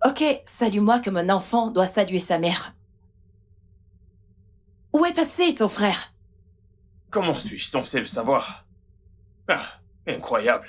Ok, salue-moi comme un enfant doit saluer sa mère. Où est passé ton frère? Comment suis-je censé le savoir? Ah, incroyable.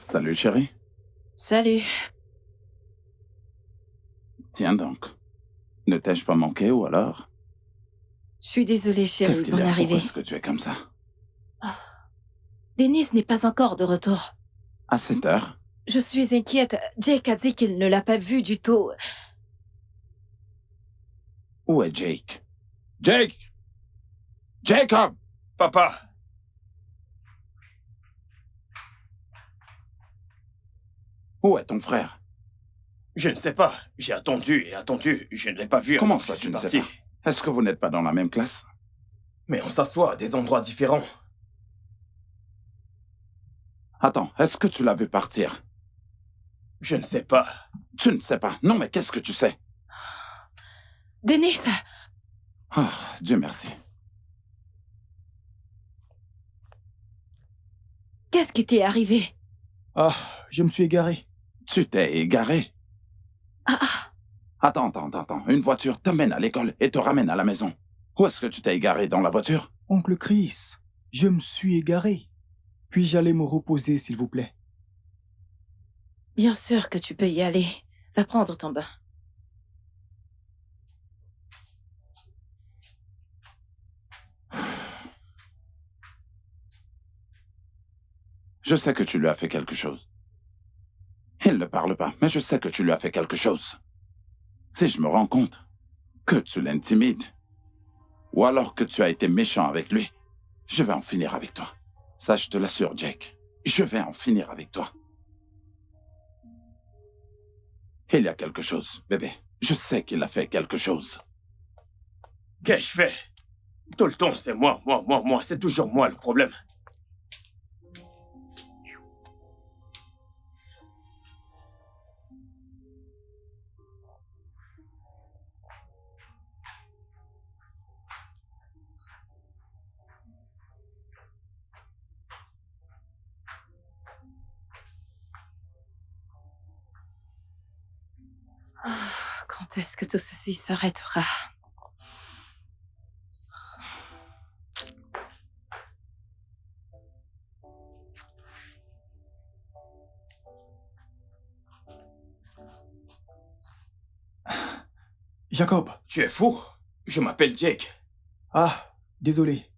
Salut, chérie. Salut. Tiens donc. Ne t'ai-je pas manqué ou alors? Je suis désolée, Qu'est-ce chérie, qu'il pour y a? arriver. Pourquoi est-ce que tu es comme ça? Denise n'est pas encore de retour. À cette heure? Je suis inquiète. Jake a dit qu'il ne l'a pas vue du tout. Où est Jake? Jake! Jacob! Papa! Où est ton frère? Je ne sais pas. J'ai attendu et attendu. Je ne l'ai pas vu. Comment alors ça, je suis tu ne sais parti. pas? Est-ce que vous n'êtes pas dans la même classe? Mais on s'assoit à des endroits différents. Attends, est-ce que tu l'as vu partir? Je ne sais pas. Tu ne sais pas. Non, mais qu'est-ce que tu sais? Denise! Ah, Dieu merci. Qu'est-ce qui t'est arrivé? Ah, je me suis égaré. Tu t'es égaré. Ah, ah. Attends. Une voiture t'amène à l'école et te ramène à la maison. Où est-ce que tu t'es égaré dans la voiture? Oncle Chris, je me suis égaré. Puis-je aller me reposer, s'il vous plaît? Bien sûr que tu peux y aller. Va prendre ton bain. Je sais que tu lui as fait quelque chose. Il ne parle pas, mais je sais que tu lui as fait quelque chose. Si je me rends compte que tu l'intimides, ou alors que tu as été méchant avec lui, je vais en finir avec toi. Ça, je te l'assure, Jake. Je vais en finir avec toi. Il y a quelque chose, bébé. Je sais qu'il a fait quelque chose. Qu'ai-je fait? Tout le temps, c'est moi. C'est toujours moi le problème. Quand est-ce que tout ceci s'arrêtera? Jacob. Tu es fou? Je m'appelle Jake. Ah, désolé.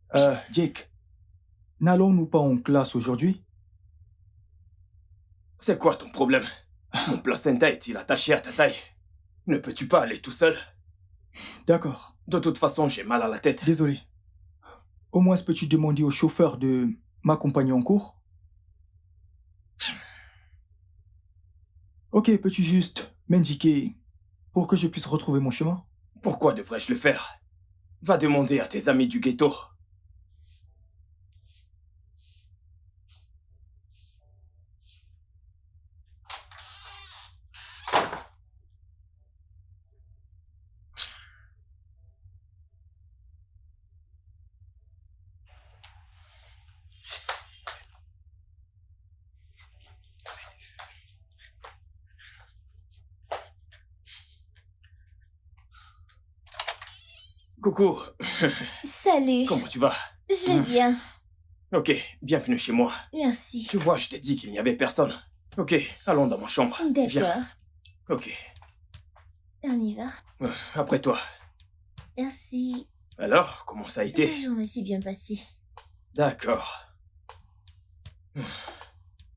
Jake. N'allons-nous pas en classe aujourd'hui? C'est quoi ton problème? Mon placenta est-il attaché à ta taille? Ne peux-tu pas aller tout seul? D'accord. De toute façon, j'ai mal à la tête. Désolé. Au moins, peux-tu demander au chauffeur de m'accompagner en cours? Ok, peux-tu juste m'indiquer pour que je puisse retrouver mon chemin? Pourquoi devrais-je le faire? Va demander à tes amis du ghetto. Coucou. Salut. Comment tu vas? Je vais bien. Ok, bienvenue chez moi. Merci. Tu vois, je t'ai dit qu'il n'y avait personne. Ok, allons dans ma chambre. D'accord. Viens. Ok, On y va. après toi. Merci. Alors, comment ça a été? La journée s'est bien passée. D'accord.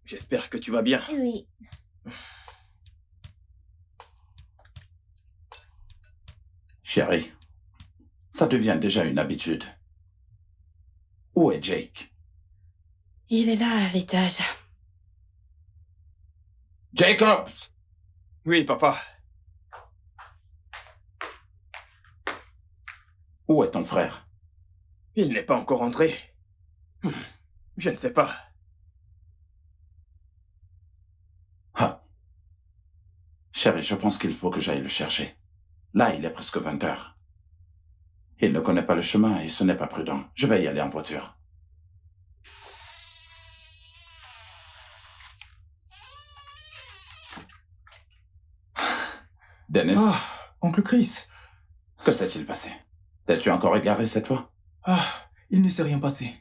J'espère que tu vas bien. Oui. Chérie, ça devient déjà une habitude. Où est Jake? Il est là, à l'étage. Jacob! Oui, papa. Où est ton frère? Il n'est pas encore entré. Je ne sais pas. Ah. Chérie, je pense qu'il faut que j'aille le chercher. Là, il est presque 20 heures. Il ne connaît pas le chemin et ce n'est pas prudent. Je vais y aller en voiture. Dennis, Ah, oncle Chris. que s'est-il passé? T'es-tu encore égaré cette fois? Ah, il ne s'est rien passé.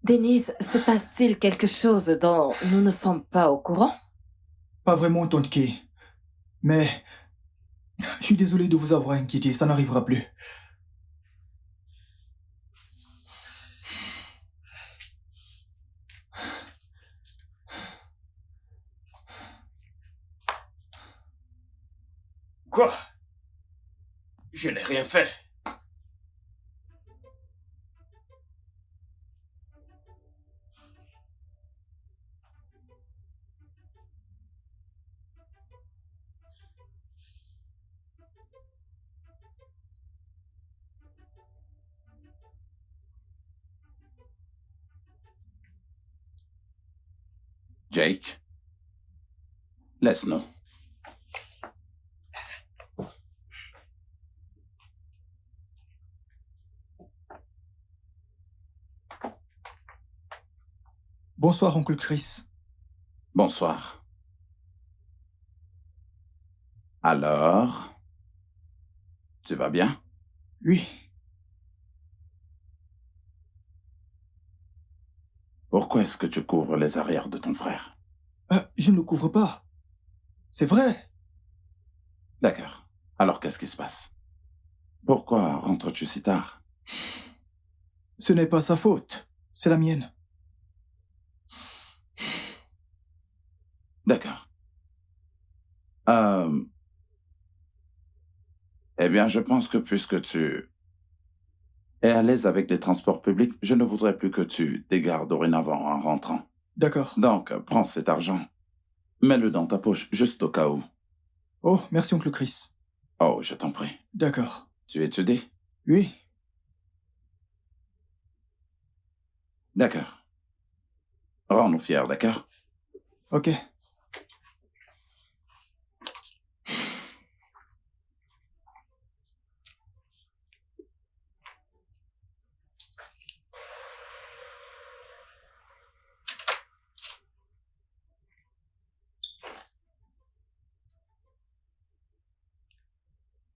Denise, se passe-t-il quelque chose dont nous ne sommes pas au courant? Pas vraiment, tante Kay. Mais je suis désolé de vous avoir inquiété, ça n'arrivera plus. Quoi? Je n'ai rien fait. Jake, laisse-nous. Bonsoir, oncle Chris. Bonsoir. Alors, tu vas bien? Oui. Pourquoi est-ce que tu couvres les arrières de ton frère? Je ne le couvre pas. C'est vrai. D'accord. Alors qu'est-ce qui se passe? Pourquoi rentres-tu si tard? Ce n'est pas sa faute. C'est la mienne. D'accord. Eh bien, je pense que puisque tu es à l'aise avec les transports publics, je ne voudrais plus que tu t'égares dorénavant en rentrant. D'accord. Donc, prends cet argent. Mets-le dans ta poche, juste au cas où. Oh, merci, oncle Chris. Oh, je t'en prie. D'accord. Tu étudies? Oui. D'accord. Rends-nous fiers, d'accord? Ok.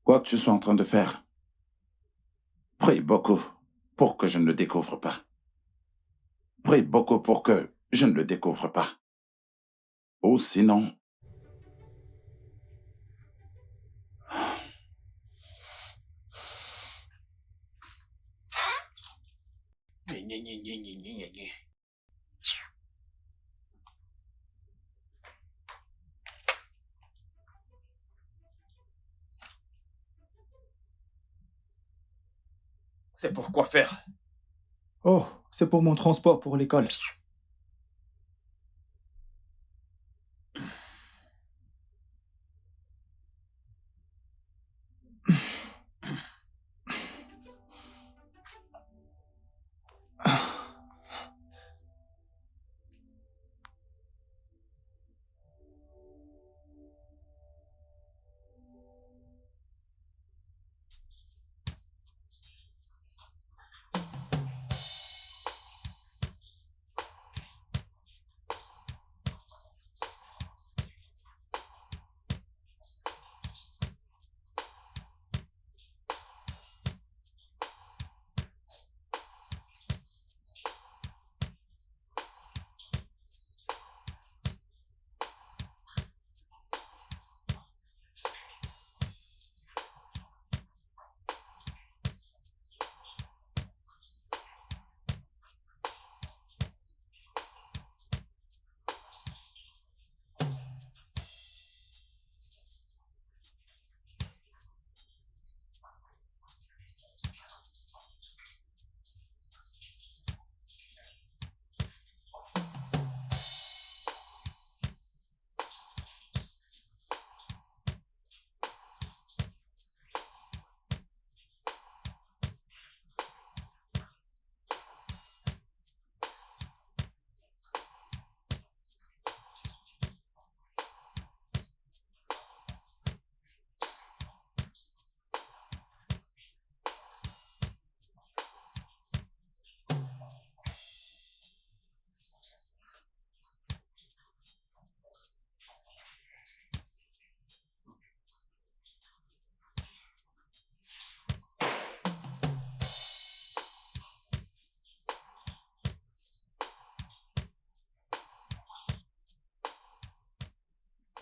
Quoi que tu sois en train de faire, prie beaucoup pour que je ne le découvre pas. Prie beaucoup pour que je ne le découvre pas. Ou sinon... C'est pour quoi faire? Oh, c'est pour mon transport pour l'école.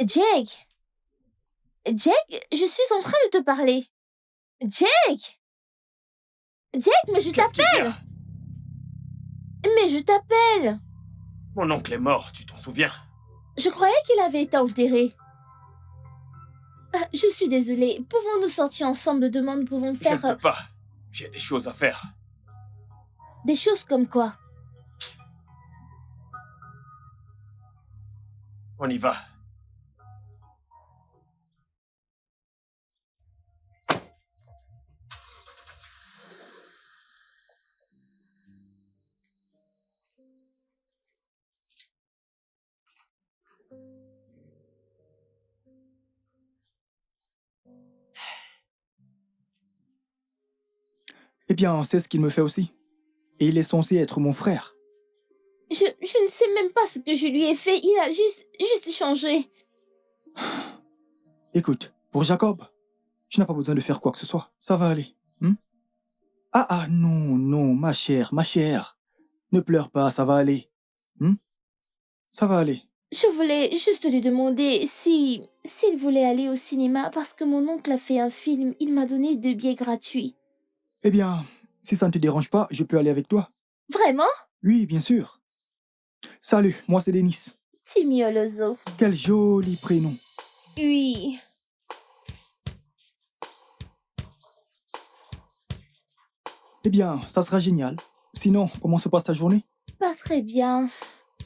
Jake! Jake, je suis en train de te parler. Jake! Jake, mais je Qu'est-ce qu'il y t'appelle! a? Mais je t'appelle! Mon oncle est mort, tu t'en souviens? Je croyais qu'il avait été enterré. Ah, je suis désolée. Pouvons-nous sortir ensemble demain? Nous pouvons Je ne faire peux pas. J'ai des choses à faire. des choses comme quoi? On y va. Eh bien, c'est ce qu'il me fait aussi. Et il est censé être mon frère. Je ne sais même pas ce que je lui ai fait. Il a juste changé. Écoute, pour Jacob, tu n'as pas besoin de faire quoi que ce soit. Ça va aller. Ah, non, non, ma chère, ma chère. Ne pleure pas, ça va aller. Ça va aller. Je voulais juste lui demander s'il voulait aller au cinéma parce que mon oncle a fait un film. Il m'a donné 2 billets gratuits. Eh bien, si ça ne te dérange pas, je peux aller avec toi. Vraiment? Oui, bien sûr. Salut, moi c'est Denis. Timmy Olozo. Quel joli prénom. Oui. Eh bien, ça sera génial. Sinon, comment se passe ta journée? Pas très bien.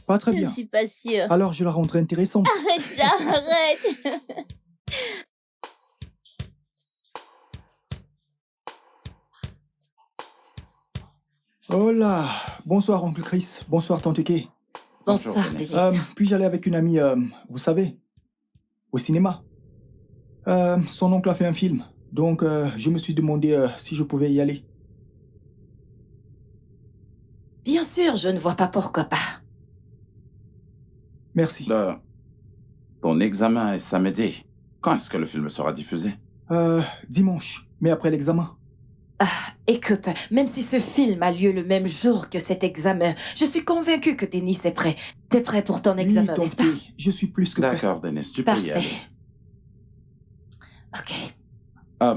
Pas très Je bien. ne suis pas sûre. Alors je la rendrai intéressante. Arrête ça, arrête. Oh là. Bonsoir, oncle Chris. Bonsoir, tante Kay. Bonjour, Bonsoir, Denis. Denis. Puis-je aller avec une amie, vous savez, au cinéma? Son oncle a fait un film, donc je me suis demandé si je pouvais y aller. Bien sûr, je ne vois pas pourquoi pas. Merci. Ton examen est samedi. Quand est-ce que le film sera diffusé? Dimanche, mais après l'examen. Écoute, même si ce film a lieu le même jour que cet examen, je suis convaincue que Denis est prêt. T'es prêt pour ton Oui, examen, tante n'est-ce pas? Kay, je suis plus que prêt. D'accord, Denis, tu peux y aller. Parfait. Ok.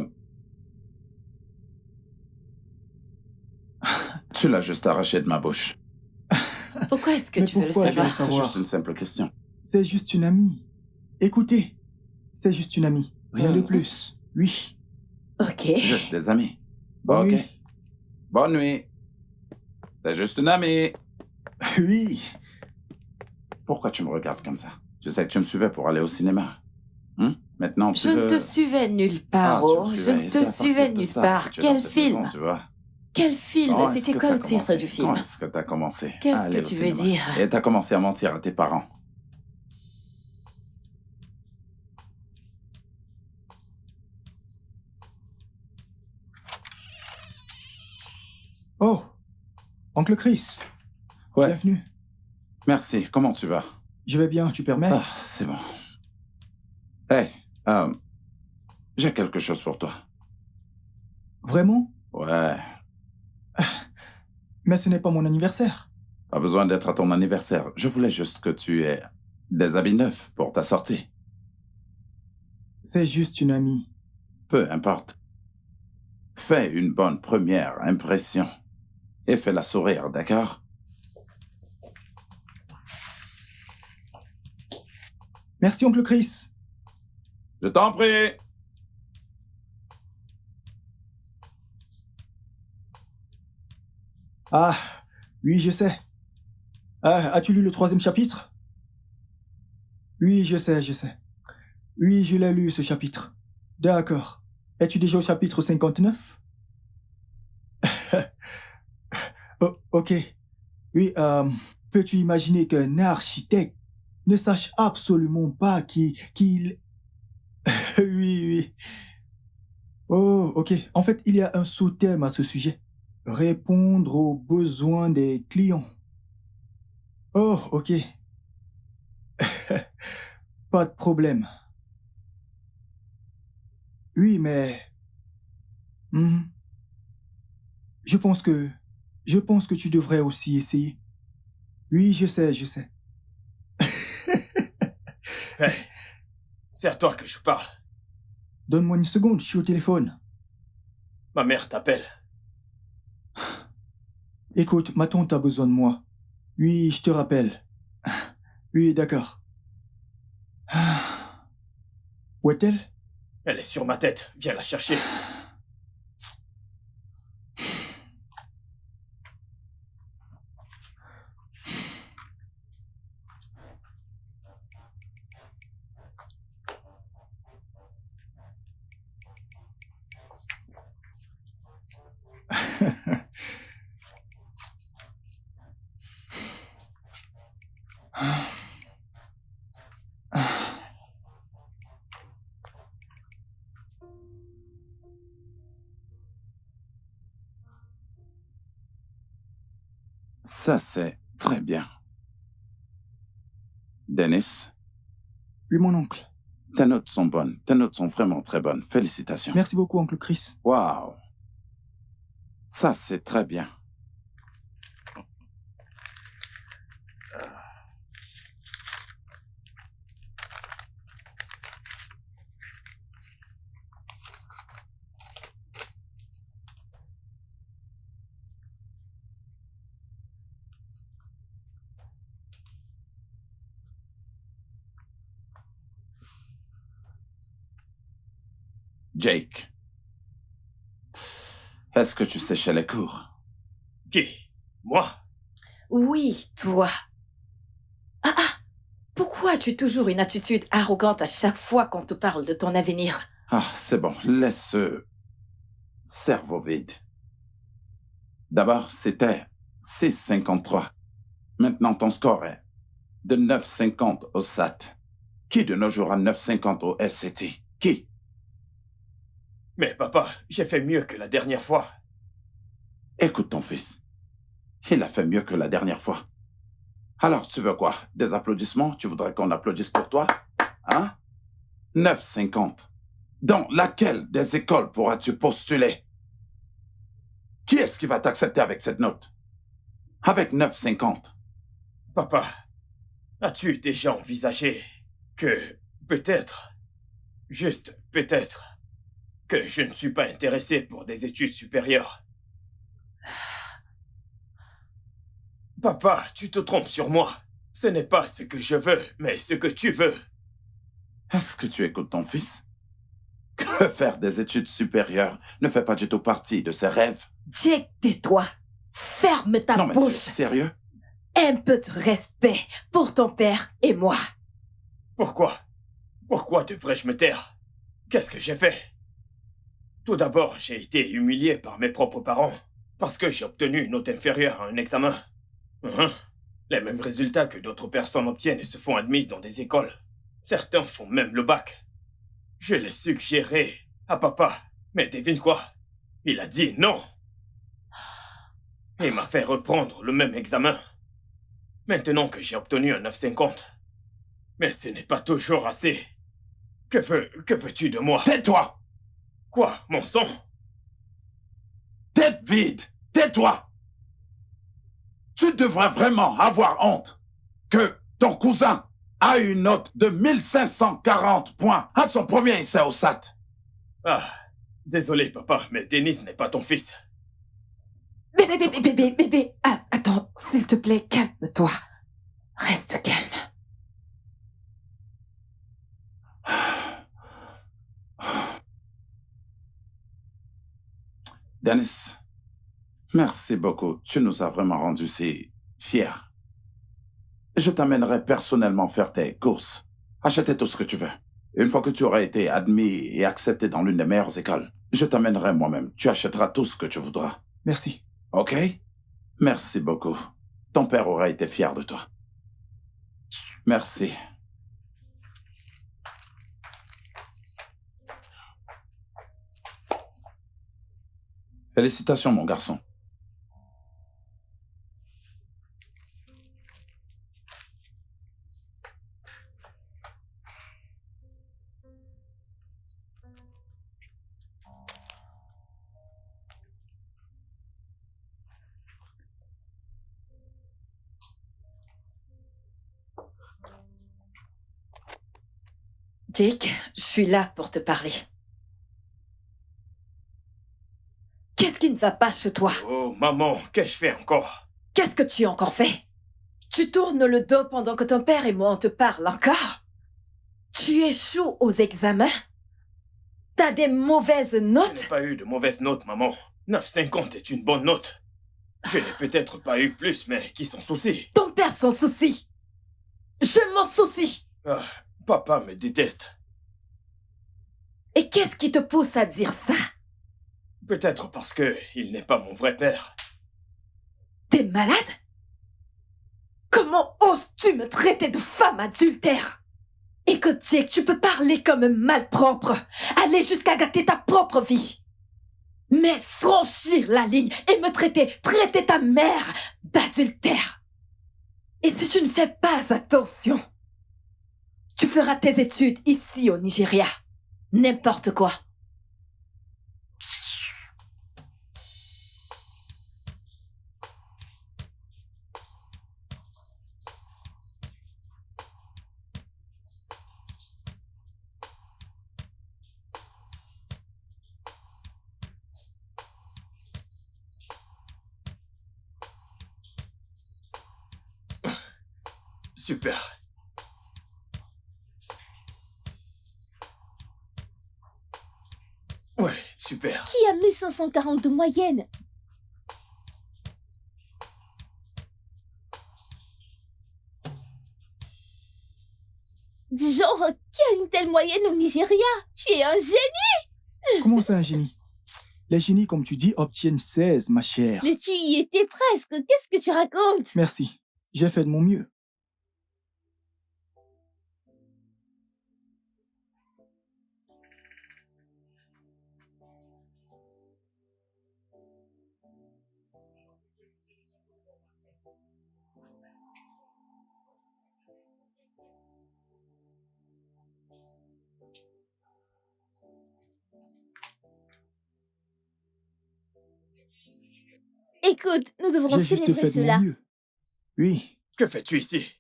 Tu l'as juste arraché de ma bouche. Pourquoi est-ce que Mais tu veux le pourquoi savoir? je veux C'est savoir. juste une simple question. C'est juste une amie. Écoutez, c'est juste une amie. Rien de Mhm. plus. Oui. Ok. Juste des amis. Bonne Ok. nuit. Bonne nuit. C'est juste une amie. Oui. Pourquoi tu me regardes comme ça? Tu sais que tu me suivais pour aller au cinéma. Maintenant, tu Je veux... ne te suivais nulle part, tu me oh. Je suivais, ne et te c'est à partir suivais de nulle ça part. que tu es dans Quel cette film? maison, tu vois. Quel film? Quand est-ce C'était que quoi t'as le titre commencé? du film? Quand est-ce que t'as commencé? Qu'est-ce à aller que au tu veux cinéma? dire? Et t'as commencé à mentir à tes parents. Oh, oncle Chris. Ouais. Bienvenue. Merci. Comment tu vas? Je vais bien, tu permets? Ah, c'est bon. Hey, j'ai quelque chose pour toi. Vraiment? Ouais. Mais ce n'est pas mon anniversaire. Pas besoin d'être à ton anniversaire. Je voulais juste que tu aies des habits neufs pour ta sortie. C'est juste une amie. Peu importe. Fais une bonne première impression. Et fais-la sourire, d'accord? Merci, oncle Chris. Je t'en prie! Ah, oui, je sais. Ah, as-tu lu le 3e chapitre? Oui, je sais, je sais. Oui, je l'ai lu, ce chapitre. D'accord. Es-tu déjà au chapitre 59? Oh, ok. Oui, peux-tu imaginer qu'un architecte ne sache absolument pas qu'il... Oui, oui. Oh, ok. En fait, il y a un sous-thème à ce sujet. Répondre aux besoins des clients. Oh, ok. Pas de problème. Oui, mais... Je pense que tu devrais aussi essayer. Oui, je sais, je sais. Hey, c'est à toi que je parle. Donne-moi une seconde, je suis au téléphone. Ma mère t'appelle. Écoute, ma tante a besoin de moi. Oui, je te rappelle. Oui, d'accord. Où est-elle? Elle est sur ma tête. Viens la chercher. Ça, c'est très bien. Dennis, Oui, mon oncle. tes notes sont bonnes. Tes notes sont vraiment très bonnes. Félicitations. Merci beaucoup, oncle Chris. Waouh. Ça, c'est très bien. Jake, est-ce que tu séchais les cours? Qui? Moi? Oui, toi. Ah, pourquoi as-tu toujours une attitude arrogante à chaque fois qu'on te parle de ton avenir? Ah, c'est bon. Laisse ce cerveau vide. D'abord, c'était 6,53. Maintenant, ton score est de 9,50 au SAT. Qui de nos jours a 9,50 au SCT? Qui? Mais papa, j'ai fait mieux que la dernière fois. Écoute ton fils. Il a fait mieux que la dernière fois. Alors, tu veux quoi? Des applaudissements? Tu voudrais qu'on applaudisse pour toi? Hein? 9,50. Dans laquelle des écoles pourras-tu postuler? Qui est-ce qui va t'accepter avec cette note? Avec 9,50. Papa, as-tu déjà envisagé que peut-être, juste peut-être, que je ne suis pas intéressé pour des études supérieures? Papa, tu te trompes sur moi. Ce n'est pas ce que je veux, mais ce que tu veux. Est-ce que tu écoutes ton fils? Que faire des études supérieures ne fait pas du tout partie de ses rêves. Jake, tais-toi. Ferme ta Non, mais tu es bouche. sérieux? Un peu de respect pour ton père et moi. Pourquoi? Pourquoi devrais-je me taire? Qu'est-ce que j'ai fait? Tout d'abord, j'ai été humilié par mes propres parents parce que j'ai obtenu une note inférieure à un examen. Les mêmes résultats que d'autres personnes obtiennent et se font admises dans des écoles. Certains font même le bac. Je l'ai suggéré à papa, mais devine quoi? Il a dit non. Il m'a fait reprendre le même examen. Maintenant que j'ai obtenu un 9,50. Mais ce n'est pas toujours assez. Que veux-tu de moi? Tais-toi! Quoi, mon sang? Tête vide! Tais-toi! Tu devrais vraiment avoir honte que ton cousin a une note de 1540 points à son premier essai au SAT. Ah, désolé papa, mais Denise n'est pas ton fils. Bébé. Ah, attends, s'il te plaît, calme-toi. Reste calme. Dennis, merci beaucoup. Tu nous as vraiment rendus si fiers. Je t'amènerai personnellement faire tes courses. Acheter tout ce que tu veux. Une fois que tu auras été admis et accepté dans l'une des meilleures écoles, je t'amènerai moi-même. Tu achèteras tout ce que tu voudras. Merci. OK? Merci beaucoup. Ton père aura été fier de toi. Merci. Félicitations, mon garçon. Jake, je suis là pour te parler. Qu'est-ce qui ne va pas chez toi? Oh, maman, qu'ai-je fait encore? Qu'est-ce que tu as encore fait? Tu tournes le dos pendant que ton père et moi on te parle encore? Tu échoues aux examens? T'as des mauvaises Je n'ai notes? pas eu de mauvaise note, maman. 9,50 est une bonne note. Je n'ai peut-être pas eu plus, mais qui s'en soucie? Ton père s'en soucie. Je m'en soucie. Ah, papa me déteste. Et qu'est-ce qui te pousse à dire ça? Peut-être parce que il n'est pas mon vrai père. T'es malade? Comment oses-tu me traiter de femme adultère? Écoute, Jake, tu peux parler comme un malpropre, aller jusqu'à gâter ta propre vie. Mais franchir la ligne et me traiter ta mère d'adultère. Et si tu ne fais pas attention, tu feras tes études ici au Nigeria. N'importe quoi. Super. Ouais, super. Qui a 1540 de moyenne? Du genre, qui a une telle moyenne au Nigeria? Tu es un génie! Comment ça, un génie? Les génies, comme tu dis, obtiennent 16, ma chère. Mais tu y étais presque. Qu'est-ce que tu racontes? Merci. J'ai fait de mon mieux. Écoute, nous devrons J'ai juste célébrer fait de cela. mon mieux. Oui. Que fais-tu ici?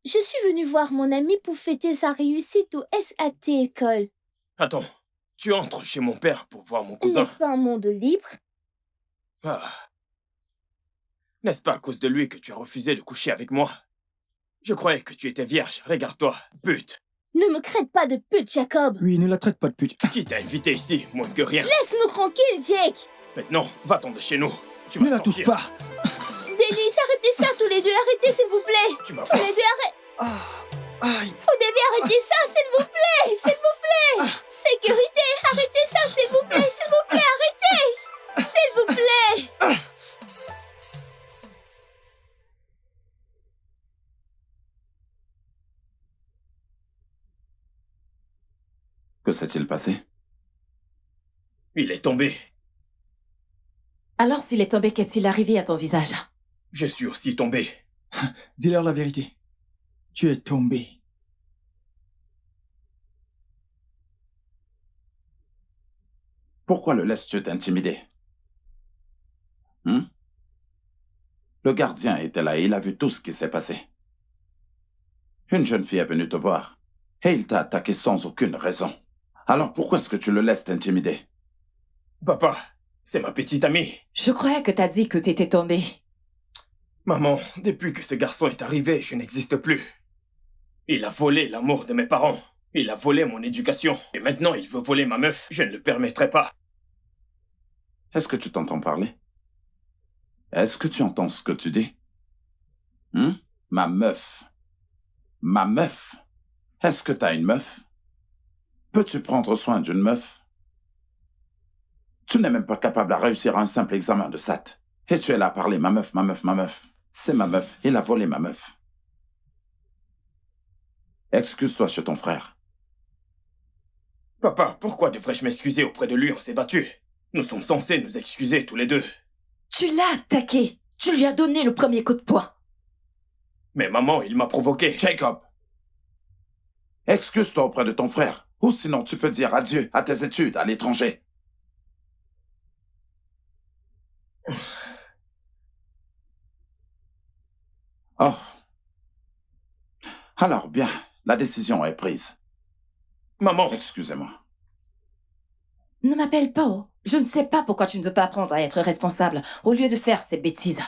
Je suis venue voir mon ami pour fêter sa réussite au SAT école. Attends, tu entres chez mon père pour voir mon cousin? N'est-ce pas un monde libre? Ah. N'est-ce pas à cause de lui que tu as refusé de coucher avec moi? Je croyais que tu étais vierge. Regarde-toi, pute. Ne me crête pas de pute, Jacob. Oui, ne la traite pas de pute. Qui t'a invité ici, moins que rien? Laisse-nous tranquilles, Jake. Maintenant, va-t'en de chez nous. Tu vas Ne la touche sortir. pas. Denis, arrêtez ça tous les deux. Arrêtez, s'il vous plaît. Tu vas Tous voir. les deux, arrêtez. Aïe. Vous devez arrêter ça, s'il vous plaît. S'il vous plaît. Sécurité, arrêtez ça, s'il vous plaît. S'il vous plaît, arrêtez. S'il vous plaît. Que s'est-il passé? Il est tombé. Alors s'il est tombé, qu'est-il arrivé à ton visage? Je suis aussi tombé. Dis-leur la vérité. Tu es tombé. Pourquoi le laisses-tu t'intimider? Le gardien était là et il a vu tout ce qui s'est passé. Une jeune fille est venue te voir et il t'a attaqué sans aucune raison. Alors pourquoi est-ce que tu le laisses t'intimider? Papa, c'est ma petite amie. Je croyais que t'as dit que t'étais tombé. Maman, depuis que ce garçon est arrivé, je n'existe plus. Il a volé l'amour de mes parents. Il a volé mon éducation. Et maintenant, il veut voler ma meuf. Je ne le permettrai pas. Est-ce que tu t'entends parler? Est-ce que tu entends ce que tu dis? Ma meuf. Ma meuf. Est-ce que t'as une meuf? Peux-tu prendre soin d'une meuf? Tu n'es même pas capable à réussir un simple examen de SAT. Et tu es là à parler, ma meuf, ma meuf, ma meuf. C'est ma meuf, il a volé ma meuf. Excuse-toi chez ton frère. Papa, pourquoi devrais-je m'excuser auprès de lui? On s'est battu. Nous sommes censés nous excuser tous les deux. Tu l'as attaqué. Tu lui as donné le premier coup de poing. Mais maman, il m'a provoqué. Jacob, excuse-toi auprès de ton frère. Ou sinon tu peux dire adieu à tes études à l'étranger. Oh. Alors bien, la décision est prise. Maman, Excusez-moi. Ne m'appelle pas, oh. Je ne sais pas pourquoi tu ne veux pas apprendre à être responsable au lieu de faire ces bêtises.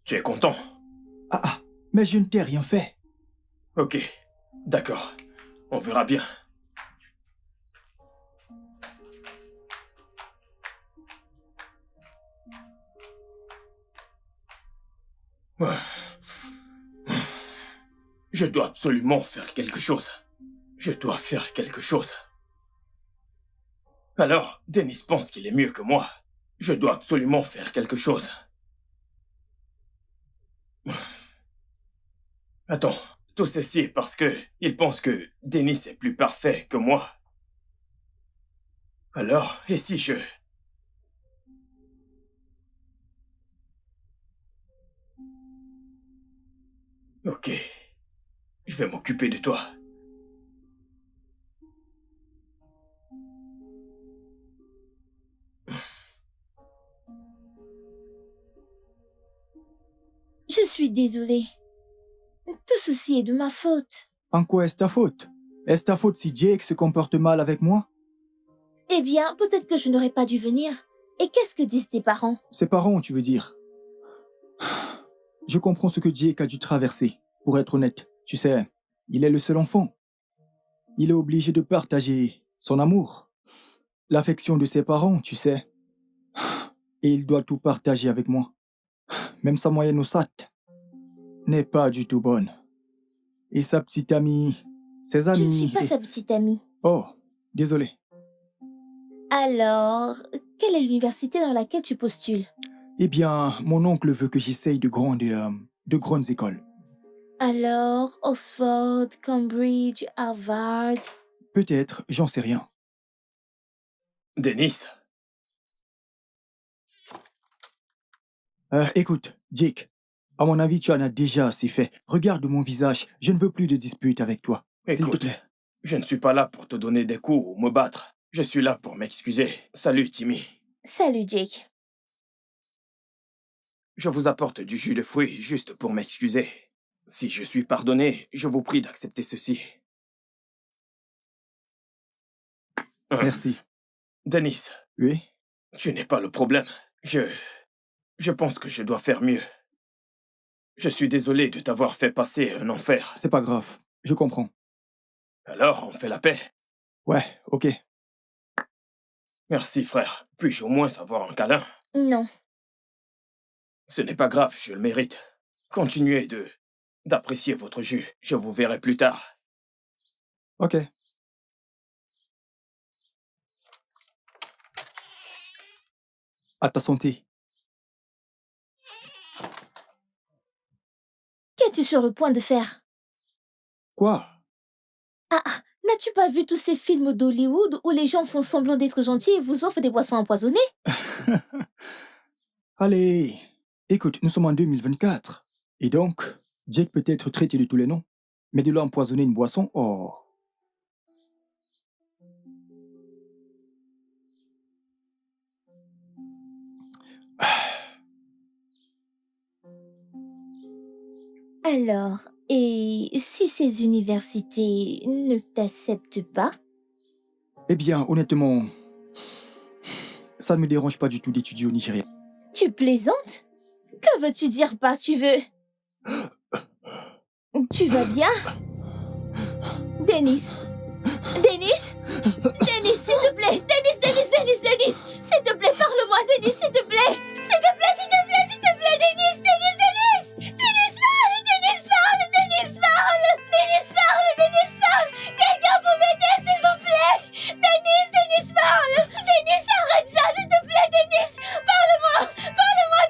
tu es content? Mais je ne t'ai rien fait. Ok, d'accord. On verra bien. Je dois absolument faire quelque chose. Je dois faire quelque chose. Alors, Dennis pense qu'il est mieux que moi. Je dois absolument faire quelque chose. Attends, tout ceci est parce que il pense que Dennis est plus parfait que moi. Alors, et si je... Ok, je vais m'occuper de toi. Je suis désolée. Tout ceci est de ma faute. En quoi est-ce ta faute? Est-ce ta faute si Jake se comporte mal avec moi? Eh bien, peut-être que je n'aurais pas dû venir. Et qu'est-ce que disent tes parents? Ses parents, tu veux dire? Je comprends ce que Jake a dû traverser. Pour être honnête, tu sais, il est le seul enfant. Il est obligé de partager son amour, l'affection de ses parents, tu sais. Et il doit tout partager avec moi. Même sa moyenne au SAT n'est pas du tout bonne. Et sa petite amie, Ses Je ne amis... suis pas sa petite amie. Oh, désolé. Alors, quelle est l'université dans laquelle tu postules? Eh bien, mon oncle veut que j'essaye de grandes écoles. Alors, Oxford, Cambridge, Harvard... Peut-être, j'en sais rien. Denis, Écoute, Jake, à mon avis, tu en as déjà assez fait. Regarde mon visage, je ne veux plus de dispute avec toi. S'il te écoute, plaît. je ne suis pas là pour te donner des coups ou me battre. Je suis là pour m'excuser. Salut, Timmy. Salut, Jake. Je vous apporte du jus de fruits juste pour m'excuser. Si je suis pardonné, je vous prie d'accepter ceci. Merci. Denis, Oui? tu n'es pas le problème. Je pense que je dois faire mieux. Je suis désolé de t'avoir fait passer un enfer. C'est pas grave, je comprends. Alors, on fait la paix. Ouais, ok. Merci, frère. Puis-je au moins avoir un câlin? Non. Ce n'est pas grave, je le mérite. Continuez d'apprécier votre jus. Je vous verrai plus tard. Ok. À ta santé. Qu'es-tu sur le point de faire? Quoi? Ah, n'as-tu pas vu tous ces films d'Hollywood où les gens font semblant d'être gentils et vous offrent des boissons empoisonnées? Allez, écoute, nous sommes en 2024. Et donc, Jake peut être traité de tous les noms. Mais de là empoisonner une boisson, oh. Alors, et si ces universités ne t'acceptent pas? Eh bien, honnêtement, ça ne me dérange pas du tout d'étudier au Nigeria. Tu plaisantes? Que veux-tu dire par tu veux? Tu vas bien? Denis? Denis? Denis, s'il te plaît! Denis! S'il te plaît, parle-moi, Denis, s'il te plaît! S'il te plaît, Denis! Denis, parle! Quelqu'un pour m'aider, s'il vous plaît! Denis, parle! Denis, arrête ça, s'il te plaît, Denis! Parle-moi,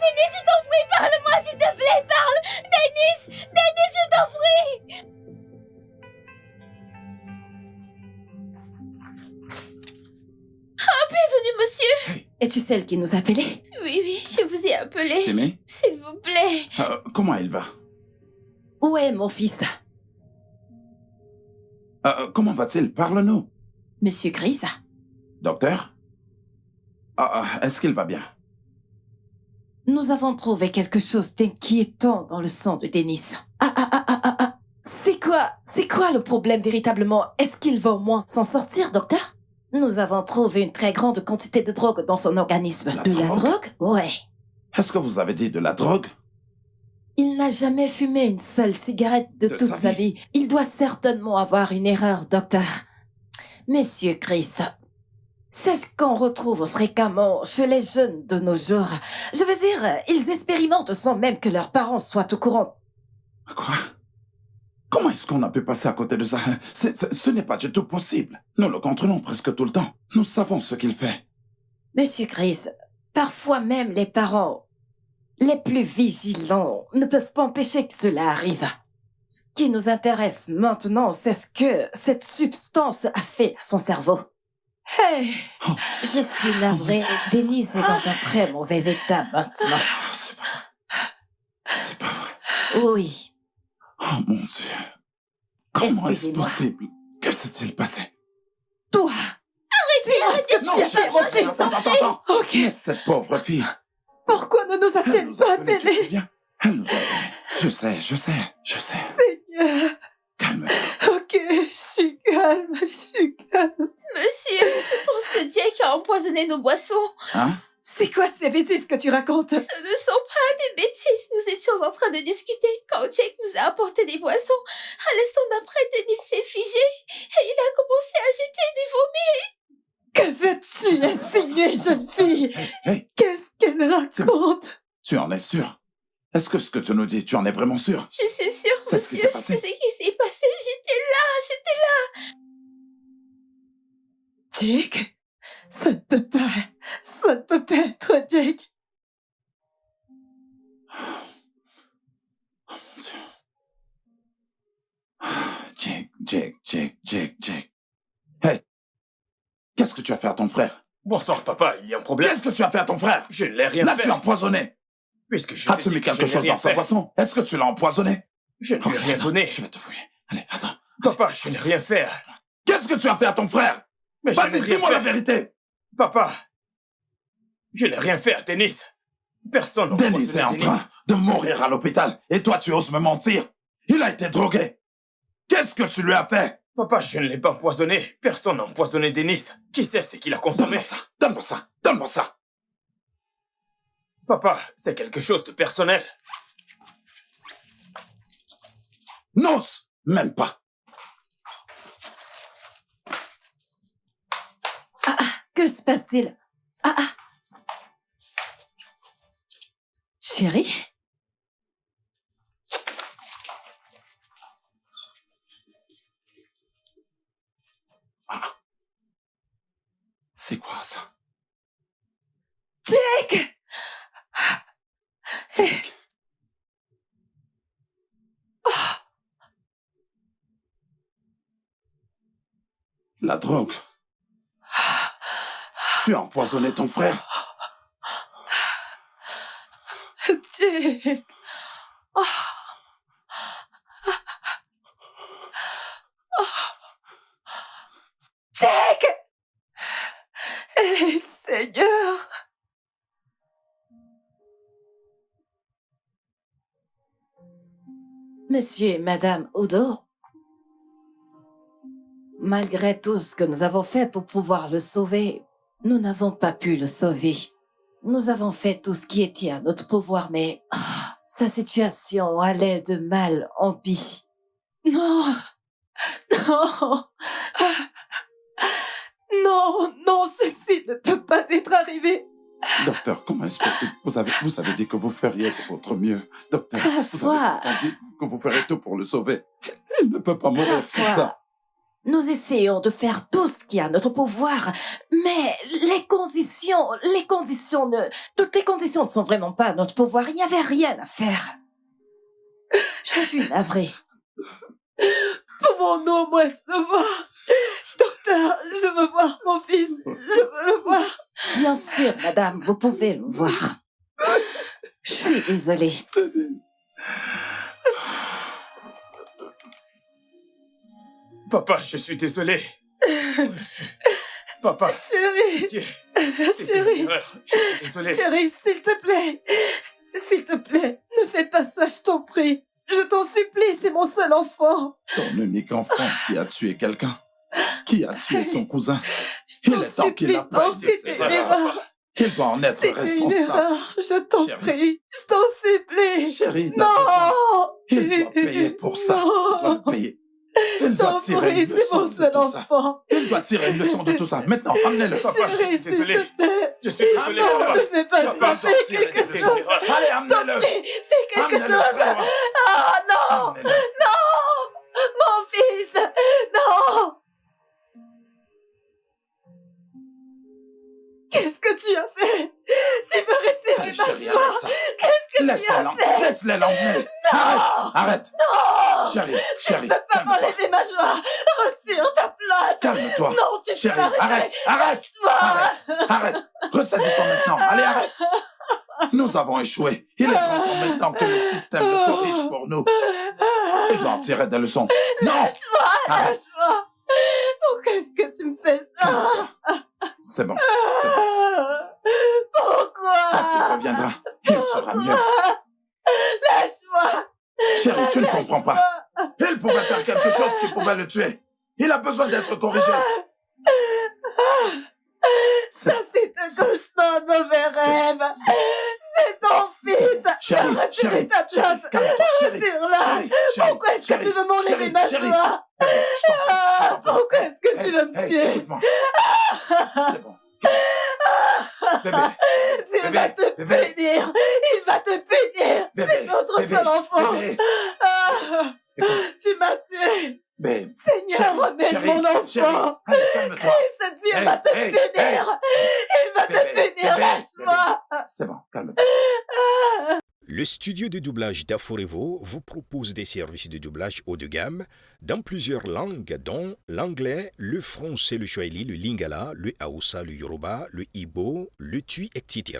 Denis, je t'en prie, parle-moi, s'il te plaît, parle! Denis, je t'en prie! Bienvenue, monsieur! Es-tu celle qui nous appelait? Oui, je vous ai appelé. Timmy, S'il vous plaît. comment il va? Où est mon fils? Comment va-t-il? Parle-nous. Monsieur Gris? Docteur? Est-ce qu'il va bien? Nous avons trouvé quelque chose d'inquiétant dans le sang de Denis. C'est quoi le problème véritablement? Est-ce qu'il va au moins s'en sortir, docteur? Nous avons trouvé une très grande quantité de drogue dans son organisme. La De la drogue? drogue? Ouais. Est-ce que vous avez dit de la drogue? Il n'a jamais fumé une seule cigarette de De toute sa sa vie. vie. Il doit certainement avoir une erreur, docteur. Monsieur Chris, c'est ce qu'on retrouve fréquemment chez les jeunes de nos jours. Je veux dire, ils expérimentent sans même que leurs parents soient au courant. Quoi? Comment est-ce qu'on a pu passer à côté de ça? Ce n'est pas du tout possible. Nous le contrôlons presque tout le temps. Nous savons ce qu'il fait. Monsieur Chris, parfois même les parents les plus vigilants ne peuvent pas empêcher que cela arrive. Ce qui nous intéresse maintenant, c'est ce que cette substance a fait à son cerveau. Hey, je suis navrée. Denise est dans un très mauvais état maintenant. C'est pas vrai. C'est pas vrai. Oui. Oh mon Dieu. Comment est-ce Excusez-moi. possible? Que s'est-il passé? Toi, Arrêtez, Non, tu as fait, mon fils. attends. Ok. Mais cette pauvre fille, Pourquoi ne nous elle a-t-elle nous a pas appelés, tu te appelés? souviens? Elle nous a appelés. Je sais. Seigneur. Calme-toi. Ok, je suis calme. Monsieur, je pense que Jake a empoisonné nos boissons. Hein? C'est quoi ces bêtises que tu racontes? Ce ne sont pas des bêtises. Nous étions en train de discuter quand Jake nous a apporté des boissons. À l'instant d'après, Denis s'est figé et il a commencé à jeter des vomis. Que veux-tu insinuer, jeune fille? Hey, Qu'est-ce qu'elle raconte? tu en es sûr? Est-ce que ce que tu nous dis, tu en es vraiment sûr? Je suis sûre, C'est ce qui monsieur. s'est passé? C'est ce qui s'est passé. J'étais là. Jake. Hey, qu'est-ce que tu as fait à ton frère? Bonsoir, papa, il y a un problème. Qu'est-ce que tu as fait à ton frère? Je ne l'ai rien Là, fait. tu l'as empoisonné. Puisque je As-tu mis quelque chose dans sa boisson? Est-ce que tu l'as empoisonné? Je ne lui ai rien Attends, donné. Je vais te fouiller. Allez, attends. Papa, je n'ai rien fait. Qu'est-ce que tu as fait à ton frère? Mais je n'ai Vas-y, rien dis-moi la fait. vérité. Papa, je n'ai rien fait à Denis. Personne n'a Denis empoisonné est en train de mourir à l'hôpital. Et toi, tu oses me mentir? Il a été drogué. Qu'est-ce que tu lui as fait? Papa, je ne l'ai pas empoisonné. Personne n'a empoisonné Denis. Qui sait ce qu'il a consommé? Donne-moi ça. Papa, c'est quelque chose de personnel. N'ose même pas. Que se passe-t-il? Chérie? C'est quoi ça? Jake! La drogue. Tu as empoisonné ton frère. Jake! Jake! Eh, Seigneur! Monsieur et Madame Udo, malgré tout ce que nous avons fait pour pouvoir le sauver, nous n'avons pas pu le sauver. Nous avons fait tout ce qui était à notre pouvoir, mais sa situation allait de mal en pis. Non! Non, ceci ne peut pas être arrivé. Docteur, comment est-ce possible? Vous avez dit que vous feriez de votre mieux. Docteur, vous Parfois. avez dit que vous ferez tout pour le sauver. Il ne peut pas mourir comme Parfois, ça. nous essayons de faire tout ce qui est à notre pouvoir, mais toutes les conditions ne sont vraiment pas à notre pouvoir. Il n'y avait rien à faire. Je suis navrée. Pouvons-nous au moins le voir? Docteur, je veux voir mon fils. Je veux le voir. Bien sûr, madame, vous pouvez le voir. Je suis désolée. Papa, je suis désolé. Papa, Chérie, pitié. C'était une erreur. Je suis désolé. chérie, s'il te plaît, ne fais pas ça, je t'en prie. Je t'en supplie, c'est mon seul enfant. Ton unique enfant qui a tué quelqu'un. Qui a tué son cousin. Je Il t'en est temps qu'il supplie, apprenne non, de c'était ses une erreurs. erreur. Il doit en être C'était une responsable. erreur, je t'en Chérie. prie, je t'en supplie. Chérie, Non! il doit payer pour ça. Il doit Non! le payer. Je Il doit t'en tirer prie, une c'est leçon mon de seul tout ça. enfant. Il doit tirer une leçon de tout ça. Maintenant, emmenez-le. Papa, je Chérie, suis s'il désolé. te plaît. Je suis désolé, Non, papa. ne fais pas Papa, ça, fais tirer quelque ses chose. erreurs. Allez, Je t'en amenez-le. prie, fais quelque Amenez-le, chose. frère. Ah non! Amenez-le. Non! Mon fils! Non! Qu'est-ce que tu as fait? Tu veux retirer Allez, ma chérie, joie? arrête ça. Qu'est-ce que tu as fait? Laisse-les l'emmener. Arrête. Non! Chérie, Tu ne peux pas calme-toi. m'enlever ma joie! Retire ta plainte! Calme-toi. Non, tu peux Chérie, l'arrêter! arrête. Lâche-moi! Arrête. Ressaisis-toi maintenant. Allez, arrête. Nous avons échoué. Il est grand temps maintenant que le système le corrige pour nous. Il doit en tirer des leçons. Non. Lâche-moi! Arrête. Lâche-moi! Pourquoi est-ce que tu me fais ça? C'est bon. Pourquoi? Quand il reviendra, il sera mieux. Lâche-moi! Chérie, tu ne comprends pas. Il pouvait faire quelque chose qui pouvait le tuer. Il a besoin d'être corrigé. Ça, c'est un cauchemar, mauvais rêve! C'est ton fils! Chérie, Retire ta plainte! calme-toi, chérie. Retire-la! Chérie, Pourquoi est-ce que chérie, tu veux m'enlever chérie, ma chérie. joie? Ah, pourquoi est-ce que tu veux me Hey, tuer? écoute-moi. C'est bon. Bébé, Tu vas te bébé. punir! Il va te punir! Bébé, C'est notre bébé, seul enfant! bébé. Ah, Écoute, tu m'as tué! bébé. Seigneur, remets mon Chérie, enfant! allez, calme-toi. Ce Dieu Hey, va te hey, punir! Il va Bébé, te punir! bébé, Lâche-moi! C'est bon, calme-toi. Le studio de doublage d'Aforevo vous propose des services de doublage haut de gamme dans plusieurs langues, dont l'anglais, le français, le swahili, le lingala, le hausa, le yoruba, le igbo, le tui, etc.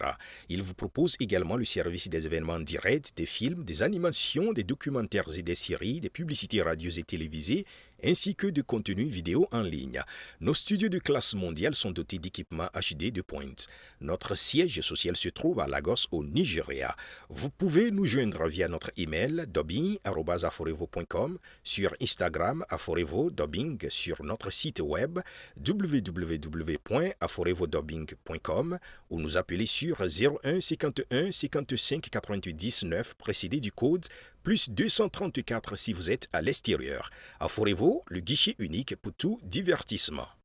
Il vous propose également le service des événements directs, des films, des animations, des documentaires et des séries, des publicités radio et télévisées, ainsi que de contenus vidéo en ligne. Nos studios de classe mondiale sont dotés d'équipements HD de pointe. Notre siège social se trouve à Lagos, au Nigeria. Vous pouvez nous joindre via notre email dubbing@aforevo.com, sur Instagram Aforevo Dubbing, sur notre site web www.aforevodubbing.com ou nous appeler sur 01 51 55 88 19 précédé du code plus 234 si vous êtes à l'extérieur. Aforevo, le guichet unique pour tout divertissement.